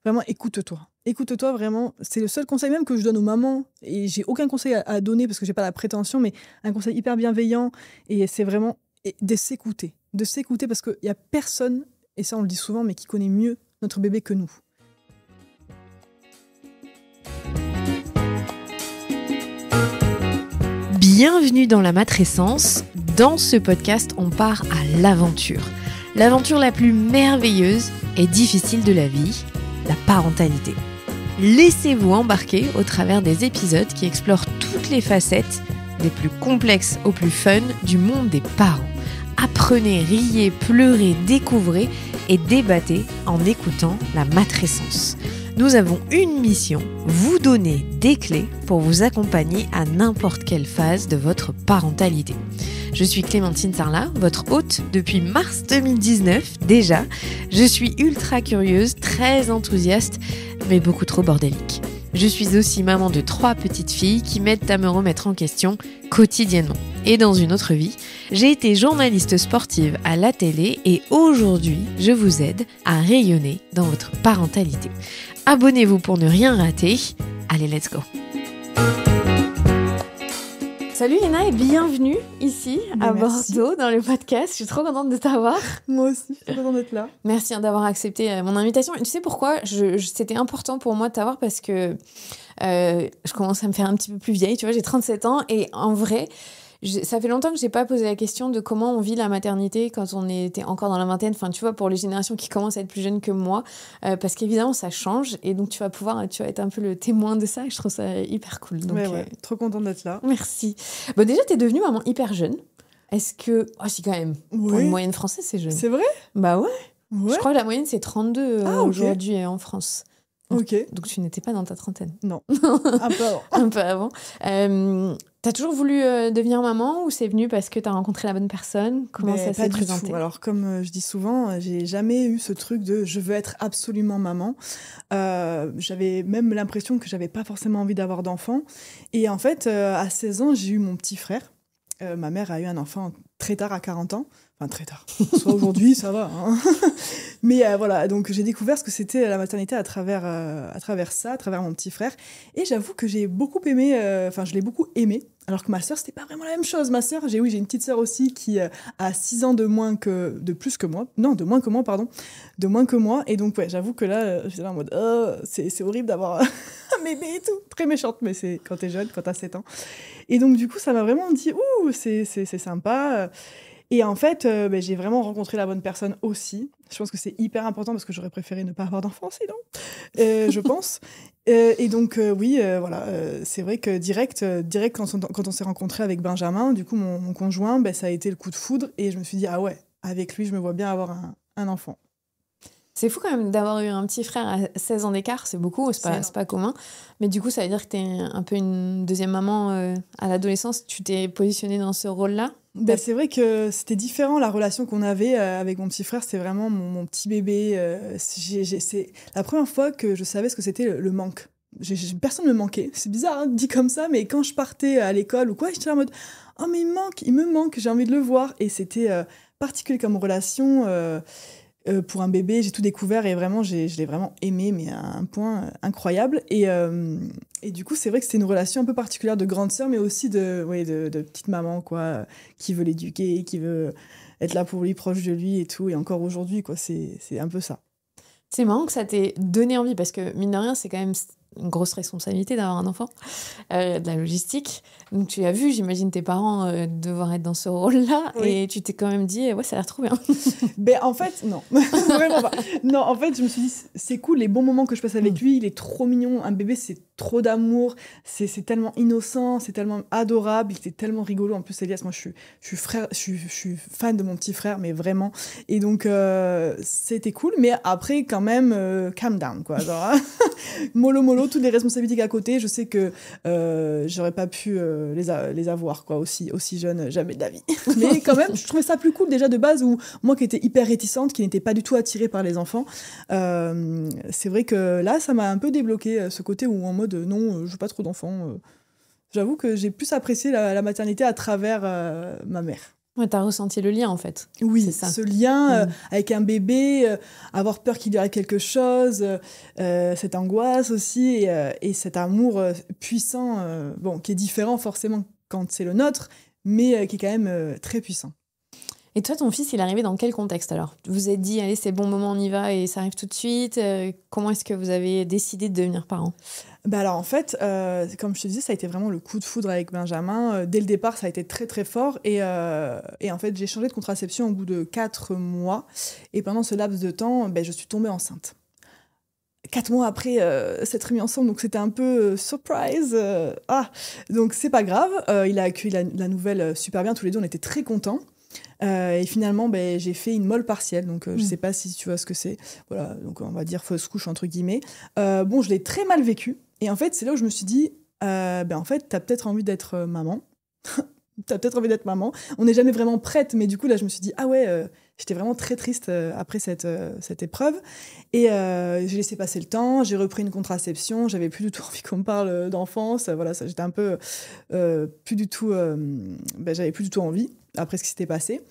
Vraiment, écoute-toi. Écoute-toi vraiment. C'est le seul conseil même que je donne aux mamans. Et j'ai aucun conseil à donner parce que j'ai pas la prétention, mais un conseil hyper bienveillant. Et c'est vraiment de s'écouter. De s'écouter parce qu'il y a personne, et ça on le dit souvent, mais qui connaît mieux notre bébé que nous. Bienvenue dans la matrescence. Dans ce podcast, on part à l'aventure. L'aventure la plus merveilleuse et difficile de la vie, la parentalité. Laissez-vous embarquer au travers des épisodes qui explorent toutes les facettes, des plus complexes aux plus fun, du monde des parents. Apprenez, riez, pleurez, découvrez et débattez en écoutant la matrescence. Nous avons une mission, vous donner des clés pour vous accompagner à n'importe quelle phase de votre parentalité. Je suis Clémentine Sarlat, votre hôte depuis mars 2019 déjà. Je suis ultra curieuse, très enthousiaste, mais beaucoup trop bordélique. Je suis aussi maman de 3 petites filles qui m'aident à me remettre en question quotidiennement. Et dans une autre vie, j'ai été journaliste sportive à la télé et aujourd'hui, je vous aide à rayonner dans votre parentalité. Abonnez-vous pour ne rien rater. Allez, let's go! Salut Léna et bienvenue ici à Bordeaux dans le podcast. Je suis trop contente de t'avoir. Moi aussi, je suis contente d'être là. Merci d'avoir accepté mon invitation. Et tu sais pourquoi c'était important pour moi de t'avoir parce que je commence à me faire un petit peu plus vieille. Tu vois, j'ai 37 ans et en vrai, ça fait longtemps que je n'ai pas posé la question de comment on vit la maternité quand on était encore dans la vingtaine. Enfin, tu vois, pour les générations qui commencent à être plus jeunes que moi, parce qu'évidemment, ça change. Et donc, tu vas être un peu le témoin de ça. Et je trouve ça hyper cool. Donc, ouais, trop contente d'être là. Merci. Bon, déjà, tu es devenue maman hyper jeune. Est-ce que... Oh, si, quand même. Oui. Pour une moyenne française, c'est jeune. C'est vrai ? Bah ouais. Je crois que la moyenne, c'est 32 aujourd'hui en France. Ok. Donc, tu n'étais pas dans ta trentaine. Non. Un peu avant. Un peu avant. T'as toujours voulu devenir maman ou c'est venu parce que t'as rencontré la bonne personne? Comment ça s'est présenté? Tout. Alors, comme je dis souvent, j'ai jamais eu ce truc de je veux être absolument maman. J'avais même l'impression que j'avais pas forcément envie d'avoir d'enfant. Et en fait, à 16 ans, j'ai eu mon petit frère. Ma mère a eu un enfant très tard, à 40 ans. Enfin, très tard. Soit aujourd'hui, ça va. Hein. Mais voilà, donc j'ai découvert ce que c'était la maternité à travers ça, à travers mon petit frère. Et j'avoue que j'ai beaucoup aimé, je l'ai beaucoup aimé. Alors que ma sœur, c'était pas vraiment la même chose. Ma sœur, j'ai une petite sœur aussi qui a 6 ans de moins que moi. Et donc, ouais, j'avoue que là, j'étais là en mode, c'est horrible d'avoir un bébé et tout. Très méchante, mais c'est quand t'es jeune, quand t'as 7 ans. Et donc, du coup, ça m'a vraiment dit, c'est sympa. Et en fait, j'ai vraiment rencontré la bonne personne aussi. Je pense que c'est hyper important parce que j'aurais préféré ne pas avoir d'enfant sinon, je pense. Et donc, voilà, c'est vrai que direct quand on s'est rencontrés avec Benjamin, du coup, mon conjoint, ça a été le coup de foudre. Et je me suis dit, ah ouais, avec lui, je me vois bien avoir un enfant. C'est fou quand même d'avoir eu un petit frère à 16 ans d'écart, c'est beaucoup, c'est pas commun. Mais du coup, ça veut dire que t'es un peu une deuxième maman à l'adolescence. Tu t'es positionnée dans ce rôle-là? C'est vrai que c'était différent, la relation qu'on avait avec mon petit frère, c'était vraiment mon petit bébé. C'est la première fois que je savais ce que c'était le manque. Personne ne me manquait. C'est bizarre, hein, dit comme ça, mais quand je partais à l'école ou quoi, j'étais en mode « Oh, mais il me manque, j'ai envie de le voir ». Et c'était particulier comme relation. Pour un bébé, j'ai tout découvert et vraiment, je l'ai vraiment aimé, mais à un point incroyable. Et du coup, c'est vrai que c'était une relation un peu particulière de grande sœur, mais aussi de petite maman, quoi, qui veut l'éduquer, qui veut être là pour lui, proche de lui et tout. Et encore aujourd'hui, quoi, c'est un peu ça. C'est marrant que ça t'ait donné envie, parce que mine de rien, c'est quand même une grosse responsabilité d'avoir un enfant, de la logistique. Donc tu as vu, j'imagine, tes parents devoir être dans ce rôle-là, oui. Et tu t'es quand même dit, ouais, ça a l'air trop bien. En fait, non. Vraiment pas. Non, en fait, je me suis dit, c'est cool, les bons moments que je passe avec lui, il est trop mignon. Un bébé, c'est trop d'amour, c'est tellement innocent, c'est tellement adorable, il était tellement rigolo. En plus, Elias, moi, je suis fan de mon petit frère, mais vraiment. Et donc, c'était cool, mais après, quand même, calm down, quoi. Genre, mollo, toutes les responsabilités à côté. Je sais que j'aurais pas pu les avoir, quoi, aussi jeune, jamais de la vie. Mais quand même, je trouvais ça plus cool déjà de base, où moi qui étais hyper réticente, qui n'était pas du tout attirée par les enfants, c'est vrai que là, ça m'a un peu débloqué ce côté où en mode non, je veux pas trop d'enfants. J'avoue que j'ai plus apprécié la maternité à travers ma mère. Ouais, t'as ressenti le lien, en fait. Oui, c'est ça. Ce lien avec un bébé, avoir peur qu'il y aurait quelque chose, cette angoisse aussi, et cet amour puissant, qui est différent forcément quand c'est le nôtre, mais qui est quand même très puissant. Et toi, ton fils, il est arrivé dans quel contexte alors ? Vous vous êtes dit, allez, c'est bon moment, on y va et ça arrive tout de suite. Comment est-ce que vous avez décidé de devenir parents ? Alors en fait, comme je te disais, ça a été vraiment le coup de foudre avec Benjamin. Dès le départ, ça a été très très fort. Et en fait, j'ai changé de contraception au bout de 4 mois. Et pendant ce laps de temps, je suis tombée enceinte. 4 mois après s'être remis ensemble, donc c'était un peu surprise. Donc c'est pas grave. Il a accueilli la nouvelle super bien. Tous les deux, on était très contents. Et finalement, j'ai fait une molle partielle, donc je sais pas si tu vois ce que c'est. Voilà, donc on va dire fausse couche entre guillemets. Je l'ai très mal vécu. Et en fait, c'est là où je me suis dit, en fait, t'as peut-être envie d'être maman. T'as peut-être envie d'être maman. On n'est jamais vraiment prête, mais du coup, là, je me suis dit, j'étais vraiment très triste après cette épreuve. Et j'ai laissé passer le temps, j'ai repris une contraception, j'avais plus du tout envie qu'on me parle d'enfance. Voilà, ça, j'étais un peu plus du tout... j'avais plus du tout envie, après ce qui s'était passé.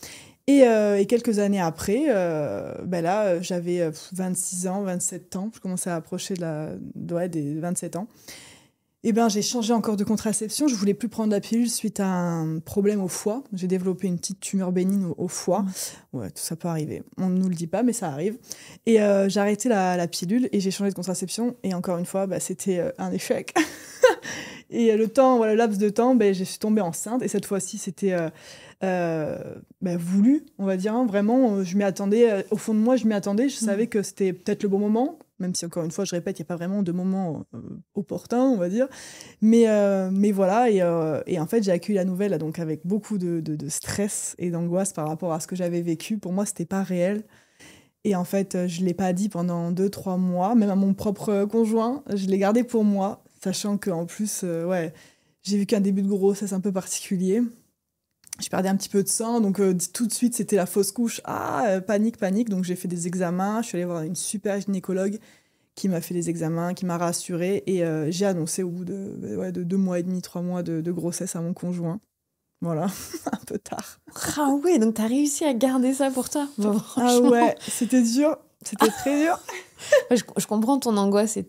Et quelques années après, là, j'avais 26 ans, 27 ans, je commençais à approcher des 27 ans. Et j'ai changé encore de contraception. Je voulais plus prendre la pilule suite à un problème au foie. J'ai développé une petite tumeur bénigne au foie. Ouais, tout ça peut arriver. On ne nous le dit pas, mais ça arrive. Et j'ai arrêté la pilule et j'ai changé de contraception. Et encore une fois, c'était un échec. Et le laps de temps, je suis tombée enceinte. Et cette fois-ci, c'était voulu, on va dire. Hein. Vraiment, je m'y attendais. Au fond de moi, je m'y attendais. Je savais que c'était peut-être le bon moment. Même si, encore une fois, je répète, il n'y a pas vraiment de moment opportun, on va dire. Mais voilà, et en fait, j'ai accueilli la nouvelle donc, avec beaucoup de stress et d'angoisse par rapport à ce que j'avais vécu. Pour moi, ce n'était pas réel. Et en fait, je ne l'ai pas dit pendant 2-3 mois, même à mon propre conjoint. Je l'ai gardé pour moi, sachant qu'en plus, j'ai vécu un début de grossesse un peu particulier. Je perdais un petit peu de sang, donc tout de suite, c'était la fausse couche. Panique. Donc, j'ai fait des examens. Je suis allée voir une super gynécologue qui m'a fait des examens, qui m'a rassurée. Et j'ai annoncé au bout de 2 mois et demi, 3 mois de grossesse à mon conjoint. Voilà, un peu tard. Ah ouais, donc t'as réussi à garder ça pour toi. C'était dur. C'était très dur. Je comprends ton angoisse et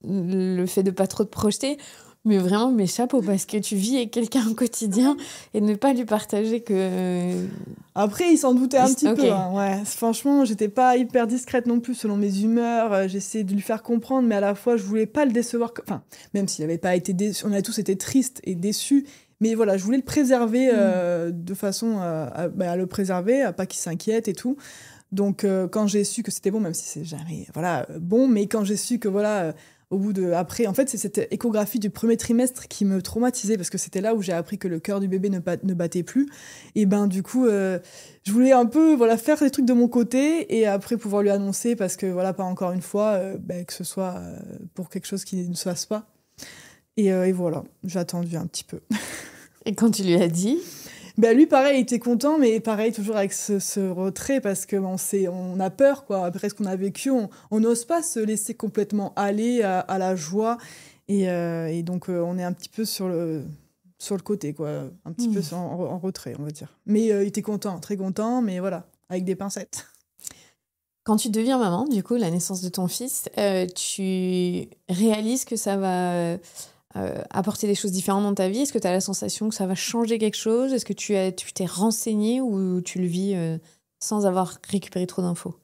le fait de pas trop te projeter. Mais vraiment, mes chapeaux, parce que tu vis avec quelqu'un au quotidien et ne pas lui partager que... Après, il s'en doutait un petit peu. Hein, franchement, j'étais pas hyper discrète non plus selon mes humeurs. J'essayais de lui faire comprendre, mais à la fois, je voulais pas le décevoir. Enfin, même s'il avait pas été déçu, on a tous été tristes et déçus. Mais voilà, je voulais le préserver de façon à le préserver, à pas qu'il s'inquiète et tout. Donc, quand j'ai su que c'était bon, même si c'est jamais bon, mais quand j'ai su que au bout de... Après, en fait, c'est cette échographie du premier trimestre qui me traumatisait parce que c'était là où j'ai appris que le cœur du bébé ne battait plus. Et du coup, je voulais un peu faire les trucs de mon côté et après pouvoir lui annoncer parce que, pas encore une fois, que ce soit pour quelque chose qui ne se fasse pas. Et voilà, j'ai attendu un petit peu. Et quand tu lui as dit ? Lui, pareil, il était content, mais pareil, toujours avec ce retrait, parce qu'on a peur, quoi. Après ce qu'on a vécu, on n'ose pas se laisser complètement aller à la joie. Et donc, on est un petit peu sur le côté, quoi. Un petit peu en retrait, on va dire. Mais il était content, très content, mais voilà, avec des pincettes. Quand tu deviens maman, du coup, la naissance de ton fils, tu réalises que ça va... apporter des choses différentes dans ta vie. Est-ce que tu as la sensation que ça va changer quelque chose ? Est-ce que tu t'es renseignée ou tu le vis sans avoir récupéré trop d'infos ?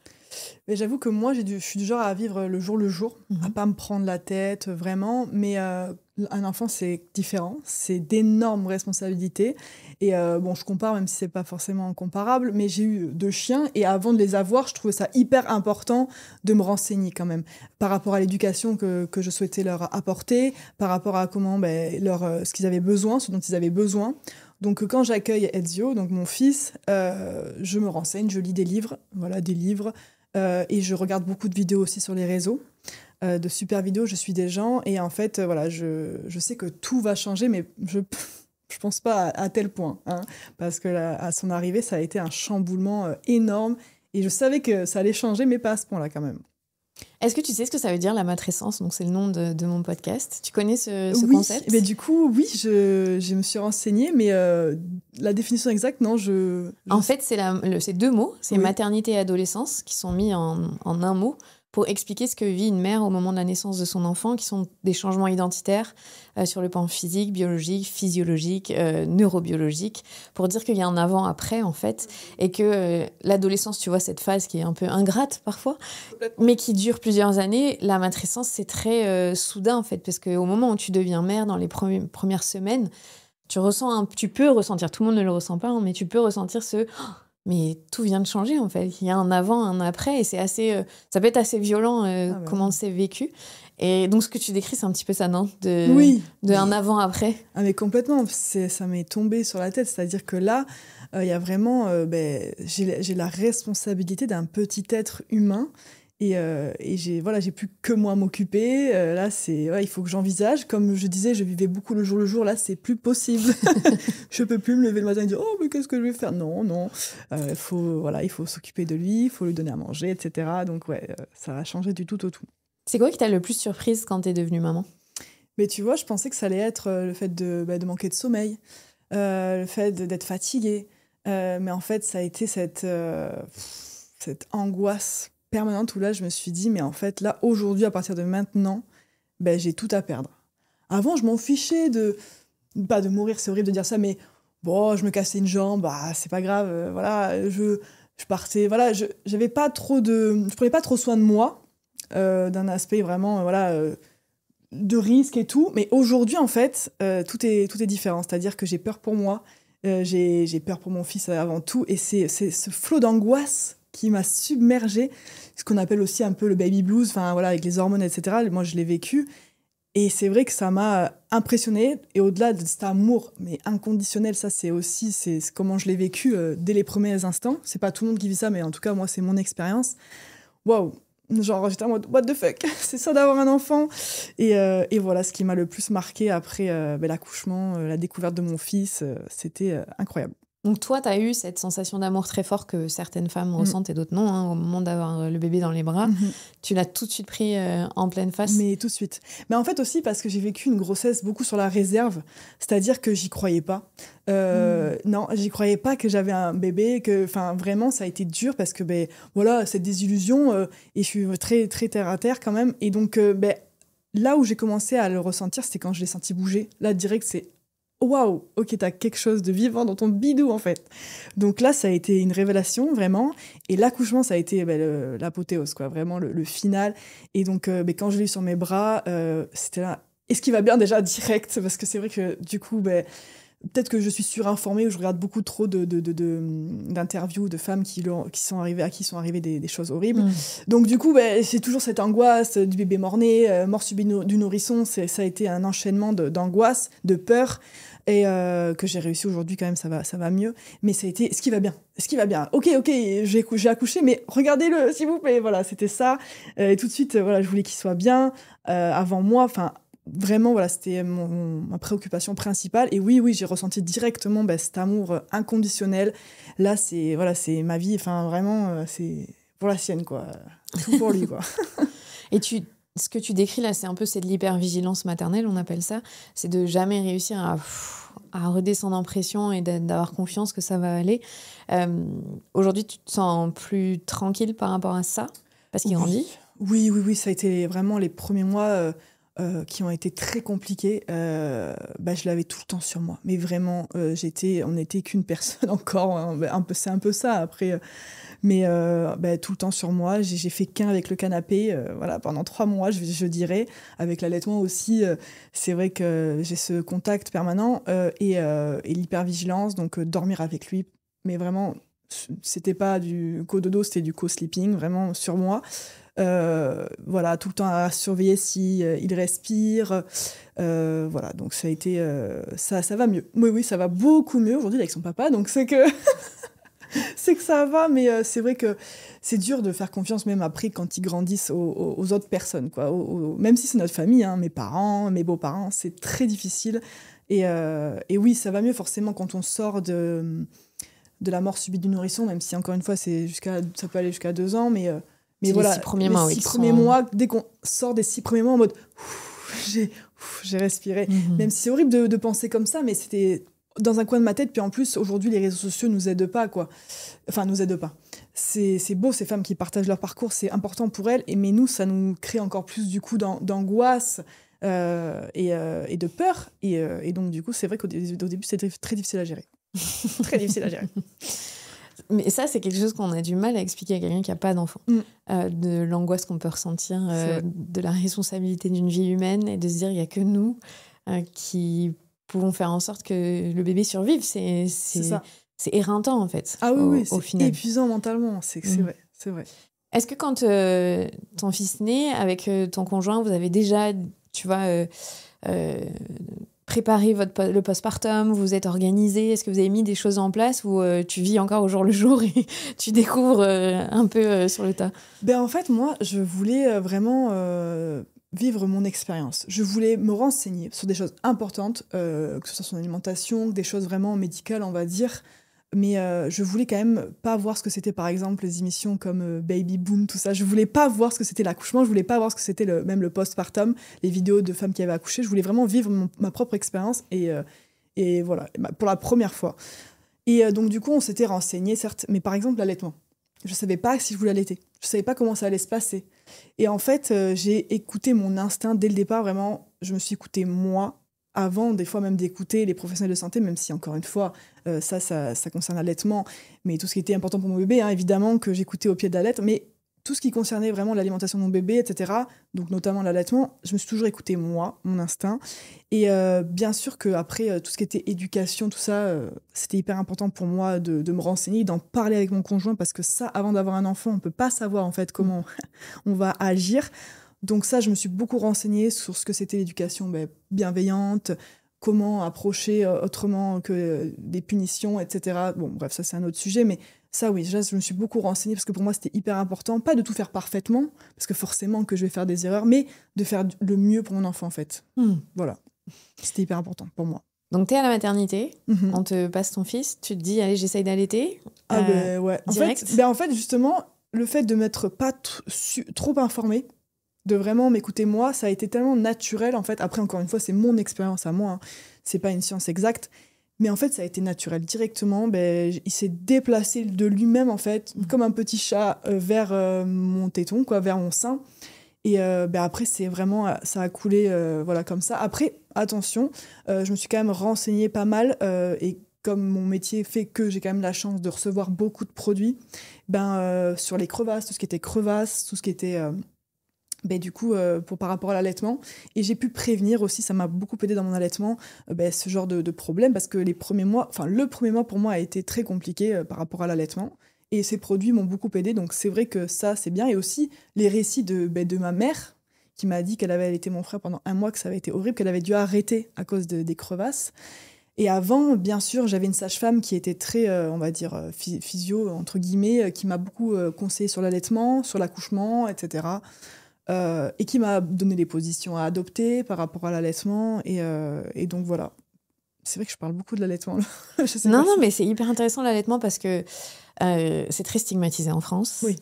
Mais j'avoue que moi, je suis du genre à vivre le jour, à pas me prendre la tête, vraiment. Mais un enfant, c'est différent. C'est d'énormes responsabilités. Et je compare, même si c'est pas forcément comparable, mais j'ai eu 2 chiens. Et avant de les avoir, je trouvais ça hyper important de me renseigner quand même. Par rapport à l'éducation que je souhaitais leur apporter, par rapport à comment, ce qu'ils avaient besoin, ce dont ils avaient besoin. Donc, quand j'accueille Ezio, donc mon fils, je me renseigne, je lis des livres, et je regarde beaucoup de vidéos aussi sur les réseaux, de super vidéos, je suis des gens, et en fait, je sais que tout va changer, mais je pense pas à tel point, hein, parce que à son arrivée, ça a été un chamboulement énorme, et je savais que ça allait changer, mais pas à ce point-là quand même. Est-ce que tu sais ce que ça veut dire la matrescence? Donc c'est le nom de mon podcast. Tu connais ce Oui, concept? mais du coup, oui, je me suis renseignée, mais la définition exacte, non, En fait, c'est 2 mots, c'est Oui. maternité et adolescence, qui sont mis en un mot pour expliquer ce que vit une mère au moment de la naissance de son enfant, qui sont des changements identitaires sur le plan physique, biologique, physiologique, neurobiologique, pour dire qu'il y a un avant-après, en fait, et que l'adolescence, tu vois, cette phase qui est un peu ingrate parfois, mais qui dure plusieurs années, la matrescence, c'est très soudain, en fait, parce qu'au moment où tu deviens mère, dans les premières semaines, tu peux ressentir, tout le monde ne le ressent pas, hein, mais tu peux ressentir mais tout vient de changer, en fait. Il y a un avant, un après, et ça peut être assez violent comment c'est vécu. Et donc, ce que tu décris, c'est un petit peu ça, non? Oui. Un avant-après. Ah, mais complètement, ça m'est tombé sur la tête. C'est-à-dire que là, il y a vraiment... j'ai la responsabilité d'un petit être humain. Et j'ai plus que moi à m'occuper. Là, il faut que j'envisage. Comme je disais, je vivais beaucoup le jour. Là, c'est plus possible. Je peux plus me lever le matin et dire « Oh, mais qu'est-ce que je vais faire ?» Non. Il faut s'occuper de lui, il faut lui donner à manger, etc. Donc, ça a changé du tout au tout. C'est quoi qui t'a le plus surprise quand t'es devenue maman? Mais tu vois, je pensais que ça allait être le fait de manquer de sommeil, le fait d'être fatiguée. Mais en fait, ça a été cette angoisse permanente où là, je me suis dit, mais en fait, là, aujourd'hui, à partir de maintenant, j'ai tout à perdre. Avant, je m'en fichais pas de mourir, c'est horrible de dire ça, mais bon, je me cassais une jambe, c'est pas grave, voilà, je partais, voilà, je prenais pas trop soin de moi, d'un aspect vraiment, de risque et tout, mais aujourd'hui, en fait, tout est différent, c'est-à-dire que j'ai peur pour moi, j'ai peur pour mon fils avant tout, et c'est ce flot d'angoisse qui m'a submergée, ce qu'on appelle aussi un peu le baby blues, enfin voilà, avec les hormones, etc. Moi, je l'ai vécu, et c'est vrai que ça m'a impressionnée, et au-delà de cet amour, mais inconditionnel, ça c'est comment je l'ai vécu dès les premiers instants. C'est pas tout le monde qui vit ça, mais en tout cas, moi, c'est mon expérience. Waouh! Genre, j'étais en mode, what the fuck? C'est ça d'avoir un enfant? Et voilà, ce qui m'a le plus marqué après l'accouchement, la découverte de mon fils, c'était incroyable. Donc toi, tu as eu cette sensation d'amour très fort que certaines femmes ressentent et d'autres non, hein, au moment d'avoir le bébé dans les bras. Tu l'as tout de suite pris en pleine face. Mais tout de suite. Mais en fait aussi parce que j'ai vécu une grossesse beaucoup sur la réserve, c'est-à-dire que j'y croyais pas. Non, j'y croyais pas que j'avais un bébé, enfin vraiment ça a été dur parce que voilà, cette désillusion et je suis très très terre à terre quand même, et donc là où j'ai commencé à le ressentir, c'était quand je l'ai senti bouger. Là direct, c'est waouh, ok, t'as quelque chose de vivant dans ton bidou, en fait. Donc là, ça a été une révélation, vraiment. Et l'accouchement, ça a été l'apothéose, quoi, vraiment le final. Et donc, quand je l'ai eu sur mes bras, c'était là. Est-ce qu'il va bien déjà direct? Parce que c'est vrai que du coup, peut-être que je suis surinformée ou je regarde beaucoup trop d'interviews de femmes à qui sont arrivées des choses horribles. Donc du coup, c'est toujours cette angoisse du bébé mort-né, mort subie du nourrisson. Ça a été un enchaînement d'angoisse, de peur. Et que j'ai réussi aujourd'hui quand même, ça va mieux. Mais ça a été, est-ce qu'il va bien? Est-ce qu'il va bien? Ok, j'ai accouché, mais regardez-le, s'il vous plaît. Voilà, c'était ça. Et tout de suite, je voulais qu'il soit bien avant moi. Enfin, vraiment, voilà, c'était ma préoccupation principale. Et oui, j'ai ressenti directement cet amour inconditionnel. Là, c'est ma vie. Enfin, vraiment, c'est pour la sienne, quoi. Tout pour lui, quoi. Et ce que tu décris là, c'est un peu de l'hypervigilance maternelle, on appelle ça. C'est de jamais réussir à redescendre en pression et d'avoir confiance que ça va aller. Aujourd'hui, tu te sens plus tranquille par rapport à ça parce qu'il grandit? Oui, ça a été vraiment les premiers mois qui ont été très compliqués. Je l'avais tout le temps sur moi. Mais vraiment, on n'était qu'une personne encore. Hein, c'est un peu ça après. Mais tout le temps sur moi. J'ai fait qu'un avec le canapé pendant 3 mois, je dirais. Avec l'allaitement aussi, c'est vrai que j'ai ce contact permanent et l'hypervigilance, donc dormir avec lui. Mais vraiment, c'était pas du co-dodo, c'était du co-sleeping, vraiment sur moi. Tout le temps à surveiller si il respire. Donc ça a été... ça va mieux. Oui, ça va beaucoup mieux aujourd'hui avec son papa, donc c'est que... c'est que ça va, mais c'est vrai que c'est dur de faire confiance même après quand ils grandissent aux autres personnes, quoi. Même si c'est notre famille, hein, mes parents, mes beaux-parents, c'est très difficile. Et oui, ça va mieux forcément quand on sort de la mort subie du nourrisson, même si encore une fois, ça peut aller jusqu'à 2 ans, mais Mais c'est voilà, les 6 premiers mois, les 6 premiers mois, dès qu'on sort des 6 premiers mois en mode j'ai respiré. Même si c'est horrible de penser comme ça, mais c'était dans un coin de ma tête. Puis en plus, aujourd'hui, les réseaux sociaux nous aident pas, quoi. Enfin, nous aident pas. C'est beau, ces femmes qui partagent leur parcours, c'est important pour elles. Mais nous, ça nous crée encore plus, du coup, d'angoisse et de peur. Et donc, du coup, c'est vrai qu'au début, c'était très difficile à gérer. Très difficile à gérer. Mais ça, c'est quelque chose qu'on a du mal à expliquer à quelqu'un qui n'a pas d'enfant. De l'angoisse qu'on peut ressentir, de la responsabilité d'une vie humaine et de se dire qu'il n'y a que nous qui pouvons faire en sorte que le bébé survive. C'est éreintant, en fait. Ah oui, au c'est final. épuisant mentalement. C'est vrai, c'est vrai. Est-ce que quand ton fils naît, avec ton conjoint, vous avez déjà, tu vois... préparer le postpartum, vous vous êtes organisé, est-ce que vous avez mis des choses en place ou tu vis encore au jour le jour et tu découvres un peu sur le tas? En fait, moi, je voulais vraiment vivre mon expérience. Je voulais me renseigner sur des choses importantes, que ce soit son alimentation, des choses vraiment médicales, on va dire. Mais je voulais quand même pas voir ce que c'était, par exemple, les émissions comme Baby Boom, tout ça. Je voulais pas voir ce que c'était l'accouchement, je voulais pas voir ce que c'était même le postpartum, les vidéos de femmes qui avaient accouché. Je voulais vraiment vivre ma propre expérience et voilà, pour la première fois. Et donc, du coup, on s'était renseigné, certes, mais par exemple, l'allaitement. Je savais pas si je voulais allaiter. Je savais pas comment ça allait se passer. Et en fait, j'ai écouté mon instinct dès le départ, vraiment. Je me suis écoutée moi, avant des fois même d'écouter les professionnels de santé, même si encore une fois ça concerne l'allaitement, mais tout ce qui était important pour mon bébé, hein, évidemment que j'écoutais au pied de la lettre, mais tout ce qui concernait vraiment l'alimentation de mon bébé, etc., donc notamment l'allaitement, je me suis toujours écoutée moi, mon instinct, et bien sûr qu'après tout ce qui était éducation, tout ça, c'était hyper important pour moi de me renseigner, d'en parler avec mon conjoint, parce que ça, avant d'avoir un enfant, on peut pas savoir en fait comment on va agir. Donc ça, je me suis beaucoup renseignée sur ce que c'était l'éducation bienveillante, comment approcher autrement que des punitions, etc. Bon, bref, ça, c'est un autre sujet, mais ça, oui, déjà, je me suis beaucoup renseignée parce que pour moi, c'était hyper important. Pas de tout faire parfaitement, parce que forcément que je vais faire des erreurs, mais de faire le mieux pour mon enfant, en fait. Voilà. C'était hyper important pour moi. Donc, t'es à la maternité, on te passe ton fils, tu te dis, allez, j'essaye d'allaiter. Ouais. En fait, justement, le fait de m'être pas trop informée, de vraiment m'écouter moi, ça a été tellement naturel en fait. Après, encore une fois, c'est mon expérience à moi, hein. C'est pas une science exacte, mais en fait ça a été naturel directement. Il s'est déplacé de lui-même en fait, comme un petit chat vers mon téton, quoi, vers mon sein. Et après c'est vraiment, ça a coulé voilà comme ça. Après, attention, je me suis quand même renseignée pas mal et comme mon métier fait que j'ai quand même la chance de recevoir beaucoup de produits, sur les crevasses, tout ce qui était crevasses, tout ce qui était du coup, par rapport à l'allaitement. Et j'ai pu prévenir aussi, ça m'a beaucoup aidé dans mon allaitement, ce genre de problème, parce que le premier mois pour moi a été très compliqué par rapport à l'allaitement. Et ces produits m'ont beaucoup aidé, donc c'est vrai que ça, c'est bien. Et aussi, les récits de ma mère, qui m'a dit qu'elle avait allaité mon frère pendant 1 mois, que ça avait été horrible, qu'elle avait dû arrêter à cause des crevasses. Et avant, bien sûr, j'avais une sage-femme qui était très, on va dire, physio, entre guillemets, qui m'a beaucoup conseillé sur l'allaitement, sur l'accouchement, etc., et qui m'a donné les positions à adopter par rapport à l'allaitement. Et donc voilà. C'est vrai que je parle beaucoup de l'allaitement. Non, mais c'est hyper intéressant l'allaitement parce que c'est très stigmatisé en France. Oui.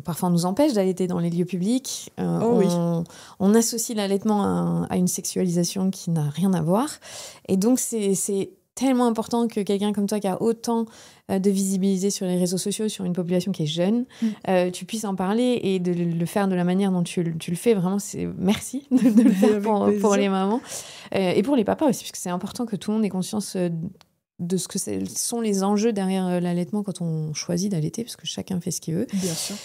Parfois, on nous empêche d'allaiter dans les lieux publics. On associe l'allaitement à une sexualisation qui n'a rien à voir. Et donc, c'est tellement important que quelqu'un comme toi qui a autant de visibilité sur les réseaux sociaux, sur une population qui est jeune, tu puisses en parler et de le faire de la manière dont tu le fais. Vraiment, merci de le faire pour les mamans et pour les papas aussi, parce que c'est important que tout le monde ait conscience de ce que sont les enjeux derrière l'allaitement quand on choisit d'allaiter, parce que chacun fait ce qu'il veut. Bien sûr.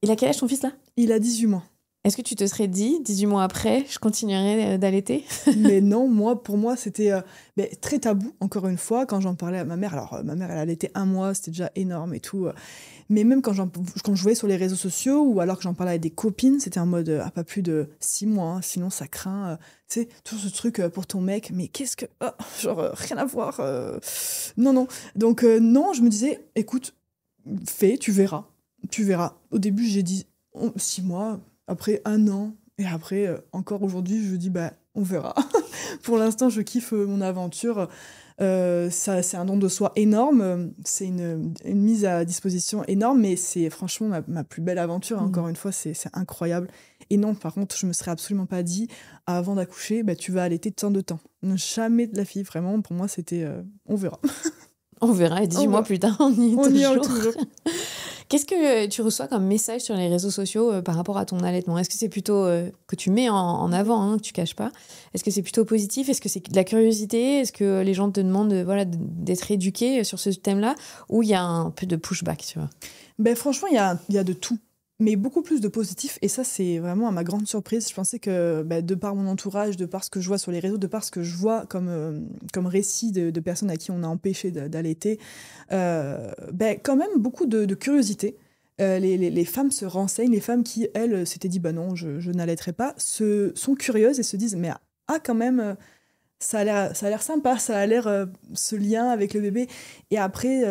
Il a quel âge ton fils là ? Il a 18 mois. Est-ce que tu te serais dit, 18 mois après, je continuerai d'allaiter ? Mais non, pour moi, c'était très tabou, encore une fois, quand j'en parlais à ma mère. Alors, ma mère, elle allaitait 1 mois, c'était déjà énorme et tout. Mais même quand je voyais sur les réseaux sociaux, ou alors que j'en parlais avec des copines, c'était en mode, pas plus de 6 mois, hein, sinon ça craint. Tu sais, tout ce truc pour ton mec, mais qu'est-ce que... rien à voir. Non. Donc, non, je me disais, écoute, fais, tu verras. Au début, j'ai dit 6 mois... Après 1 an, et après, encore aujourd'hui, je dis, on verra. Pour l'instant, je kiffe mon aventure. Ça, c'est un don de soi énorme, c'est une mise à disposition énorme, mais c'est franchement ma plus belle aventure. Encore une fois, c'est incroyable. Et non, par contre, je me serais absolument pas dit, avant d'accoucher, tu vas allaiter tant de temps. Jamais de la fille, vraiment. Pour moi, c'était on verra. On verra, et 18 mois plus tard, on y est toujours. Qu'est-ce que tu reçois comme message sur les réseaux sociaux par rapport à ton allaitement ? Est-ce que c'est plutôt que tu mets en avant, que tu caches pas ? Est-ce que c'est plutôt positif ? Est-ce que c'est de la curiosité ? Est-ce que les gens te demandent d'être éduqués sur ce thème-là ? Ou il y a un peu de pushback, tu vois ? Franchement, il y a de tout. Mais beaucoup plus de positif, et ça, c'est vraiment à ma grande surprise. Je pensais que, de par mon entourage, de par ce que je vois sur les réseaux, de par ce que je vois comme récit de personnes à qui on a empêché d'allaiter, quand même beaucoup de curiosité. Les femmes se renseignent, les femmes qui, elles, s'étaient dit, non, je n'allaiterai pas, sont curieuses et se disent, mais quand même... Ça a l'air sympa, ça a l'air ce lien avec le bébé. Et après,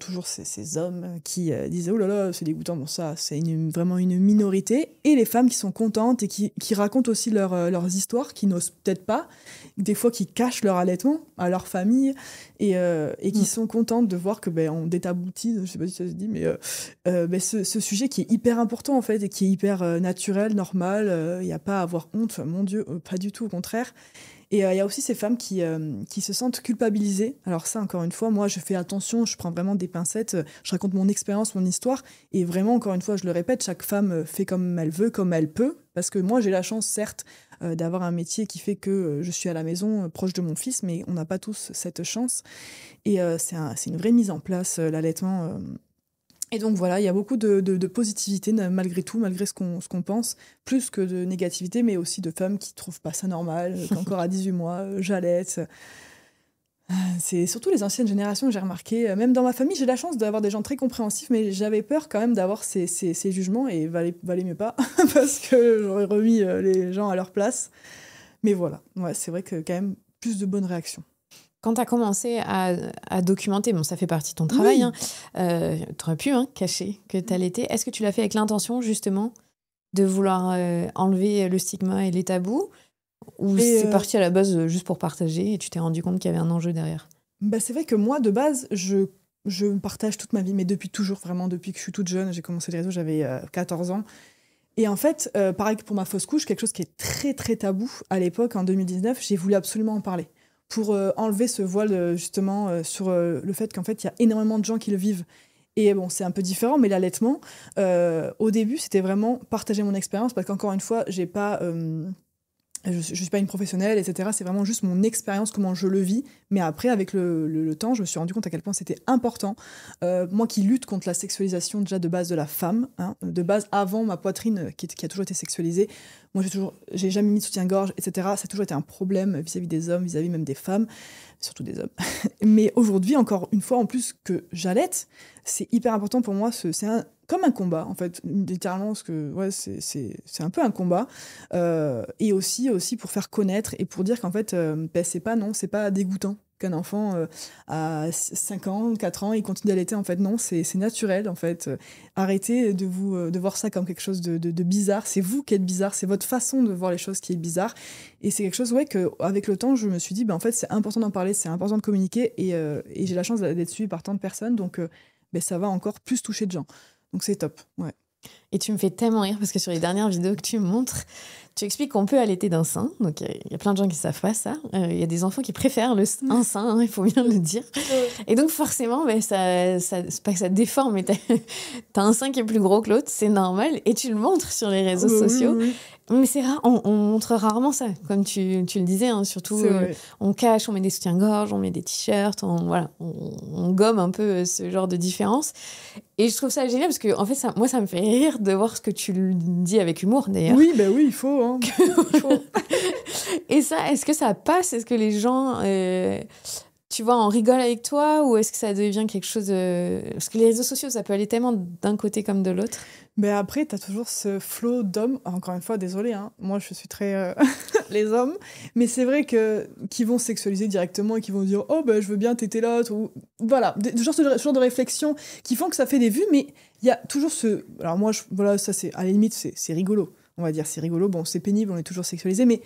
toujours ces hommes qui disent « Oh là là, c'est dégoûtant », bon ça, c'est vraiment une minorité. Et les femmes qui sont contentes et qui racontent aussi leurs histoires, qui n'osent peut-être pas, des fois qui cachent leur allaitement à leur famille, et qui sont contentes de voir que on détaboutise, je sais pas si ça se dit, mais ce sujet qui est hyper important en fait, et qui est hyper naturel, normal, il n'y a pas à avoir honte, mon Dieu, pas du tout, au contraire. Et il y a aussi ces femmes qui se sentent culpabilisées. Alors ça, encore une fois, moi, je fais attention, je prends vraiment des pincettes, je raconte mon expérience, mon histoire, et vraiment, encore une fois, je le répète, chaque femme fait comme elle veut, comme elle peut, parce que moi, j'ai la chance, certes, d'avoir un métier qui fait que je suis à la maison, proche de mon fils, mais on n'a pas tous cette chance. Et c'est une vraie mise en place, l'allaitement. Et donc voilà, il y a beaucoup de positivité malgré tout, malgré ce qu'on pense, plus que de négativité, mais aussi de femmes qui trouvent pas ça normal, qu'encore à 18 mois, j'allaite. C'est surtout les anciennes générations que j'ai remarqué. Même dans ma famille, j'ai la chance d'avoir des gens très compréhensifs, mais j'avais peur quand même d'avoir ces jugements, et valait mieux pas, parce que j'aurais remis les gens à leur place. Mais voilà, ouais, c'est vrai que quand même, plus de bonnes réactions. Quand tu as commencé à documenter, ça fait partie de ton travail, oui. Tu aurais pu cacher que tu allaitais. Est-ce que tu l'as fait avec l'intention, justement, de vouloir enlever le stigma et les tabous ? Ou c'est parti à la base juste pour partager et tu t'es rendu compte qu'il y avait un enjeu derrière ? C'est vrai que moi, de base, je partage toute ma vie, mais depuis toujours, vraiment, depuis que je suis toute jeune. J'ai commencé les réseaux, j'avais 14 ans. Et en fait, pareil que pour ma fausse couche, quelque chose qui est très, très tabou à l'époque, en 2019, j'ai voulu absolument en parler. Pour enlever ce voile, justement, sur le fait qu'en fait, il y a énormément de gens qui le vivent. Et c'est un peu différent, mais l'allaitement, au début, c'était vraiment partager mon expérience, parce qu'encore une fois, j'ai pas... je suis pas une professionnelle, etc. C'est vraiment juste mon expérience, comment je le vis. Mais après, avec le temps, je me suis rendu compte à quel point c'était important. Moi qui lutte contre la sexualisation déjà de base de la femme, de base avant ma poitrine qui a toujours été sexualisée, moi j'ai jamais mis de soutien-gorge, etc. Ça a toujours été un problème vis-à-vis des hommes, vis-à-vis même des femmes, surtout des hommes. Mais aujourd'hui, encore une fois, en plus que j'allaite, c'est hyper important pour moi. C'est comme un combat, en fait, littéralement, parce que ouais, c'est un peu un combat. Et aussi pour faire connaître et pour dire qu'en fait, c'est pas dégoûtant qu'un enfant à 5 ans, 4 ans, il continue d'allaiter. En fait, non, c'est naturel, en fait. Arrêtez de voir ça comme quelque chose de bizarre. C'est vous qui êtes bizarre, c'est votre façon de voir les choses qui est bizarre. Et c'est quelque chose, qu'avec le temps, je me suis dit, en fait, c'est important d'en parler, c'est important de communiquer. Et j'ai la chance d'être suivie par tant de personnes, donc ça va encore plus toucher de gens. Donc c'est top, ouais. Et tu me fais tellement rire parce que sur les dernières vidéos que tu me montres, tu expliques qu'on peut allaiter d'un sein. Donc il y a plein de gens qui ne savent pas ça. Il y a des enfants qui préfèrent un sein, il faut bien le dire. Et donc forcément, ça, c'est pas que ça déforme, mais t'as un sein qui est plus gros que l'autre, c'est normal. Et tu le montres sur les réseaux sociaux. Oui. Mais c'est rare, on montre rarement ça, comme tu le disais, surtout on cache, on met des soutiens-gorge, on met des t-shirts, on gomme un peu ce genre de différence. Et je trouve ça génial parce que en fait, ça me fait rire de voir ce que tu le dis avec humour d'ailleurs. Oui, oui, il faut. Il faut. Et ça, est-ce que ça passe ? Est-ce que les gens... tu vois, on rigole avec toi ou est-ce que ça devient quelque chose... Parce que les réseaux sociaux, ça peut aller tellement d'un côté comme de l'autre. Mais après, t'as toujours ce flot d'hommes. Encore une fois, désolée, moi, je suis très... les hommes. Mais c'est vrai qu'ils vont sexualiser directement et qu'ils vont dire « Oh, je veux bien téter l'autre. » ou voilà, ce genre de réflexion qui font que ça fait des vues. Mais il y a toujours ce... Alors moi, ça, c'est à la limite, c'est rigolo. On va dire, c'est rigolo. Bon, c'est pénible, on est toujours sexualisé. Mais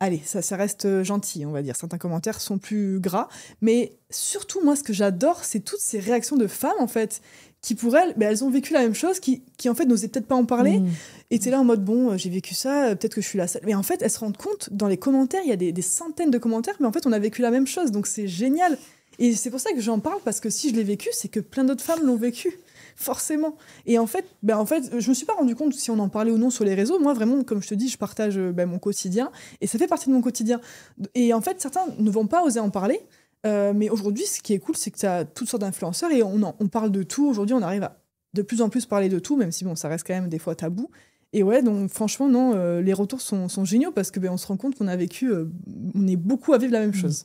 allez, ça reste gentil, on va dire. Certains commentaires sont plus gras. Mais surtout, moi, ce que j'adore, c'est toutes ces réactions de femmes, en fait, qui, pour elles, elles ont vécu la même chose, qui en fait, n'osaient peut-être pas en parler. Et t'es là en mode, bon, j'ai vécu ça, peut-être que je suis la seule. Mais en fait, elles se rendent compte, dans les commentaires, il y a des centaines de commentaires, mais en fait, on a vécu la même chose. Donc, c'est génial. Et c'est pour ça que j'en parle, parce que si je l'ai vécu, c'est que plein d'autres femmes l'ont vécu. Forcément. Et en fait, je me suis pas rendu compte si on en parlait ou non sur les réseaux. Moi, vraiment, comme je te dis, je partage mon quotidien et ça fait partie de mon quotidien. Et en fait, certains ne vont pas oser en parler. Mais aujourd'hui, ce qui est cool, c'est que tu as toutes sortes d'influenceurs et on parle de tout. Aujourd'hui, on arrive à de plus en plus parler de tout, même si bon, ça reste quand même des fois tabou. Et ouais, donc franchement, non, les retours sont géniaux parce que on se rend compte qu'on a vécu, on est beaucoup à vivre la même chose.